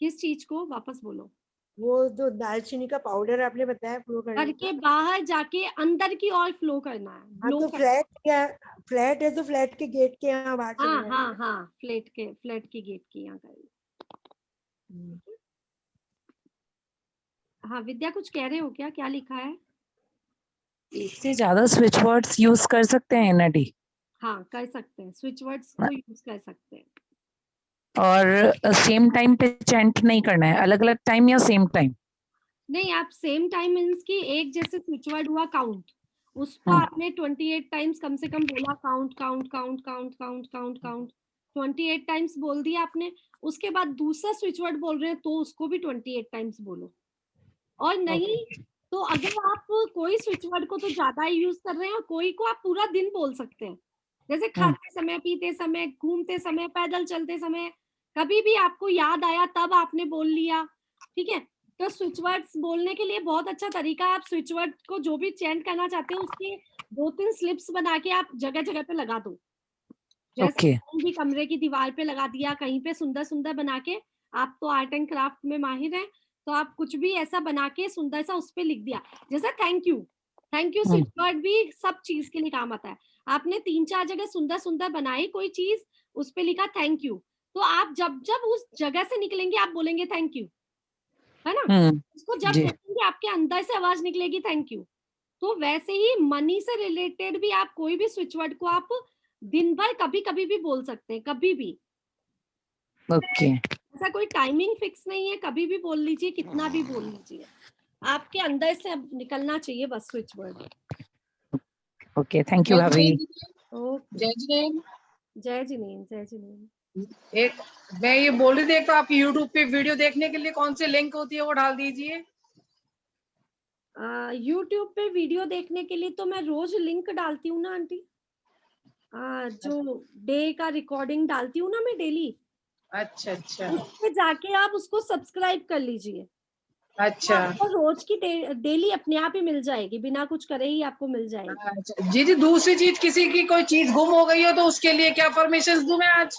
किस चीज को वापस बोलो? वो जो दालचीनी का पाउडर आपने बताया फ्लो घर करने के का। बाहर जाके अंदर की ओर फ्लो करना है, हाँ ब्लो तो करना फ्लैट क्या, फ्लैट है तो फ्लैट के गेट के यहाँ बाहर है। हाँ चलना है। हाँ हाँ, फ्लैट के गेट की यहाँ करिए। हाँ विद्या कुछ कह रहे हो क्या? क्या लिखा है? एक से ज्यादा स्विच वर्ड्स यूज कर सकते हैं एनडी, हाँ कर सकते हैं, स्विच वर्ड्स को यूज कर सकते हैं। और सेम टाइम पे चैंट नहीं करना है, अलग अलग टाइम या सेम टाइम? नहीं, आप सेम टाइम मीन्स की एक जैसे स्विच वर्ड हुआ काउंट, उसको आपने 28 टाइम्स कम से कम बोला, count count count count count count count 28 times बोल दिया आपने। उसके बाद दूसरा स्विच वर्ड बोल रहे हैं तो उसको भी 28 टाइम्स बोलो। और नहीं तो अगर आप कोई स्विच वर्ड को तो ज्यादा यूज कर रहे हैं और कोई को आप पूरा दिन बोल सकते हैं, जैसे खाते समय, पीते समय, घूमते समय, पैदल चलते समय, कभी भी आपको याद आया तब आपने बोल लिया। ठीक है, तो स्विच वर्ड्स बोलने के लिए बहुत अच्छा तरीका है, आप स्विच वर्ड को जो भी चेंट करना चाहते हो उसके 2-3 स्लिप्स बना के आप जगह जगह पे लगा दो। जैसे ओके, कहीं भी कमरे की दीवार पे लगा दिया, कहीं पे सुंदर सुंदर बना के, आप तो आर्ट एंड क्राफ्ट में माहिर हैं, तो आप कुछ भी ऐसा बना के सुंदर सा उस पे लिख दिया। जैसे thank you, thank you switch word भी सब चीज के लिए काम आता है। आपने 3-4 जगह सुंदर सुंदर बनाई कोई चीज, उस पे लिखा थैंक यू, तो आप जब जब उस जगह से निकलेंगे आप बोलेंगे थैंक यू, है ना? उसको जब जी, देखेंगे आपके अंदर से आवाज निकलेगी थैंक यू। तो वैसे ही मनी से रिलेटेड भी आप कोई भी स्विच वर्ड को आप दिन भर कभी कभी भी बोल सकते हैं, कभी भी। ओके, ऐसा कोई टाइमिंग फिक्स नहीं है, कभी भी बोल लीजिए, कितना भी बोल लीजिए, आपके अंदर से अब निकलना चाहिए बस switch word. Okay, thank you भाभी। ओके, जय जिनेन। जय जिनेन, जय जिनेन। एक मैं ये बोल रही थी, एक तो आप यूट्यूब पे वीडियो देखने के लिए कौन सी लिंक होती है वो डाल दीजिए। यूट्यूब पे वीडियो देखने के लिए तो मैं रोज लिंक डालती हूँ ना आंटी, जो डे का रिकॉर्डिंग डालती हूँ ना मैं डेली, अच्छा अच्छा उस पे जाके आप उसको सब्सक्राइब कर लीजिए। तो अच्छा आपको रोज की डेली अपने आप ही मिल जाएगी, बिना कुछ करे ही आपको मिल जाएगी। अच्छा। जी जी, दूसरी चीज, किसी की कोई चीज गुम हो गई हो तो उसके लिए क्या परमिशन दूं मैं आज?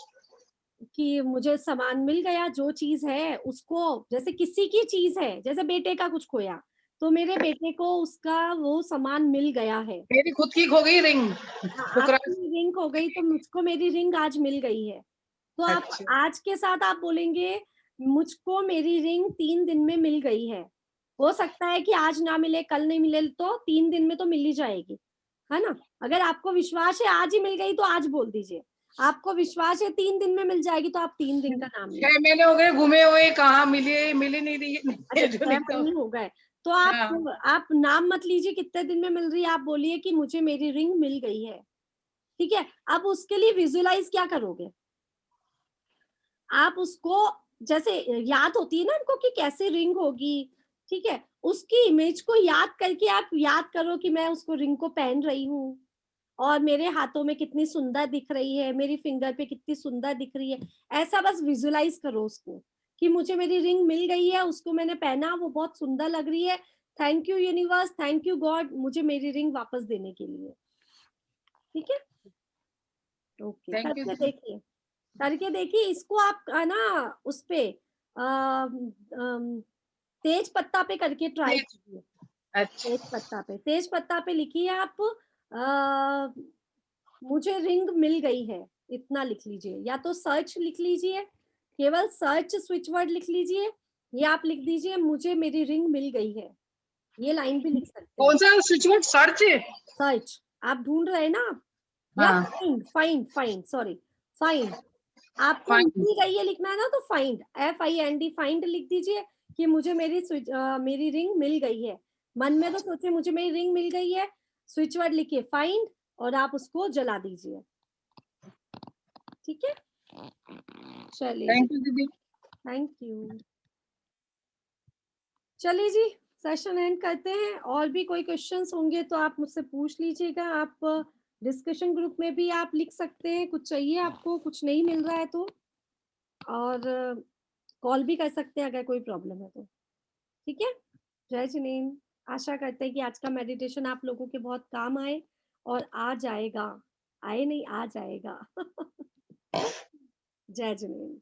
कि मुझे सामान मिल गया, जो चीज है उसको, जैसे किसी की चीज है, जैसे बेटे का कुछ खोया तो मेरे बेटे को उसका वो सामान मिल गया है। मेरी खुद की खो गई रिंग। आपकी रिंग हो गई तो मुझको मेरी रिंग आज मिल गई है, तो आप अच्छा आज के साथ आप बोलेंगे मुझको मेरी रिंग 3 दिन में मिल गई है। हो सकता है कि आज ना मिले, कल नहीं मिले, तो 3 दिन में तो मिल ही जाएगी, है ना? अगर आपको विश्वास है आज ही मिल गई तो आज बोल दीजिए, आपको विश्वास है 3 दिन में मिल जाएगी तो आप 3 दिन का नाम लीजिए। 6 महीने हो गए घूमे हुए, कहाँ मिली, मिली नहीं रही अच्छा, जो 6 नहीं तो। महीने हो गए तो हाँ। आप नाम मत लीजिए कितने दिन में मिल रही है, आप बोलिए कि मुझे मेरी रिंग मिल गई है। ठीक है, अब उसके लिए विजुअलाइज क्या करोगे, आप उसको, जैसे याद होती है ना उनको कि कैसे रिंग होगी, ठीक है, उसकी इमेज को याद करके आप याद करो कि मैं उसको रिंग को पहन रही हूँ और मेरे हाथों में कितनी सुंदर दिख रही है, मेरी फिंगर पे कितनी सुंदर दिख रही है। ऐसा बस विजुअलाइज करो उसको कि मुझे मेरी रिंग मिल गई है, उसको मैंने पहना, वो बहुत सुंदर लग रही है, thank you universe, thank you God मुझे मेरी रिंग वापस देने के लिए। ठीक है, ओके, थैंक यू। करके देखिए, करके देखिए इसको आप, है ना, उस पे तेज पत्ता पे करके ट्राई कीजिए। अच्छा तेज पत्ता पे लिखिए आप, अ, मुझे रिंग मिल गई है, इतना लिख लीजिए, या तो सर्च लिख लीजिए, केवल सर्च स्विच वर्ड लिख लीजिए, या आप लिख दीजिए मुझे मेरी रिंग मिल गई है, ये लाइन भी लिख सकते कौन हैं। सा स्विच बोर्ड? सर्च? सर्च आप ढूंढ रहे हैं ना, या हाँ find, find find sorry, find, आपको फाइन। मिल गई है लिखना है ना, तो फाइंड, FIND, फाइंड लिख दीजिए कि मुझे मेरी रिंग मिल गई है। मन में तो सोचिए मुझे मेरी रिंग मिल गई है, स्विच वर्ड लिखिए फाइंड और आप उसको जला दीजिए। ठीक है, चलिए थैंक यू दीदी। Thank you. चलिए जी, सेशन एंड करते हैं। और भी कोई क्वेश्चंस होंगे तो आप मुझसे पूछ लीजिएगा। आप डिस्कशन ग्रुप में भी आप लिख सकते हैं, कुछ चाहिए आपको, कुछ नहीं मिल रहा है तो। और कॉल भी कर सकते हैं अगर कोई प्रॉब्लम है तो। ठीक है, जय जिनेंद्र। आशा करते हैं कि आज का मेडिटेशन आप लोगों के बहुत काम आए और आ जाएगा, आए नहीं आ जाएगा। जय जिनेंद्र।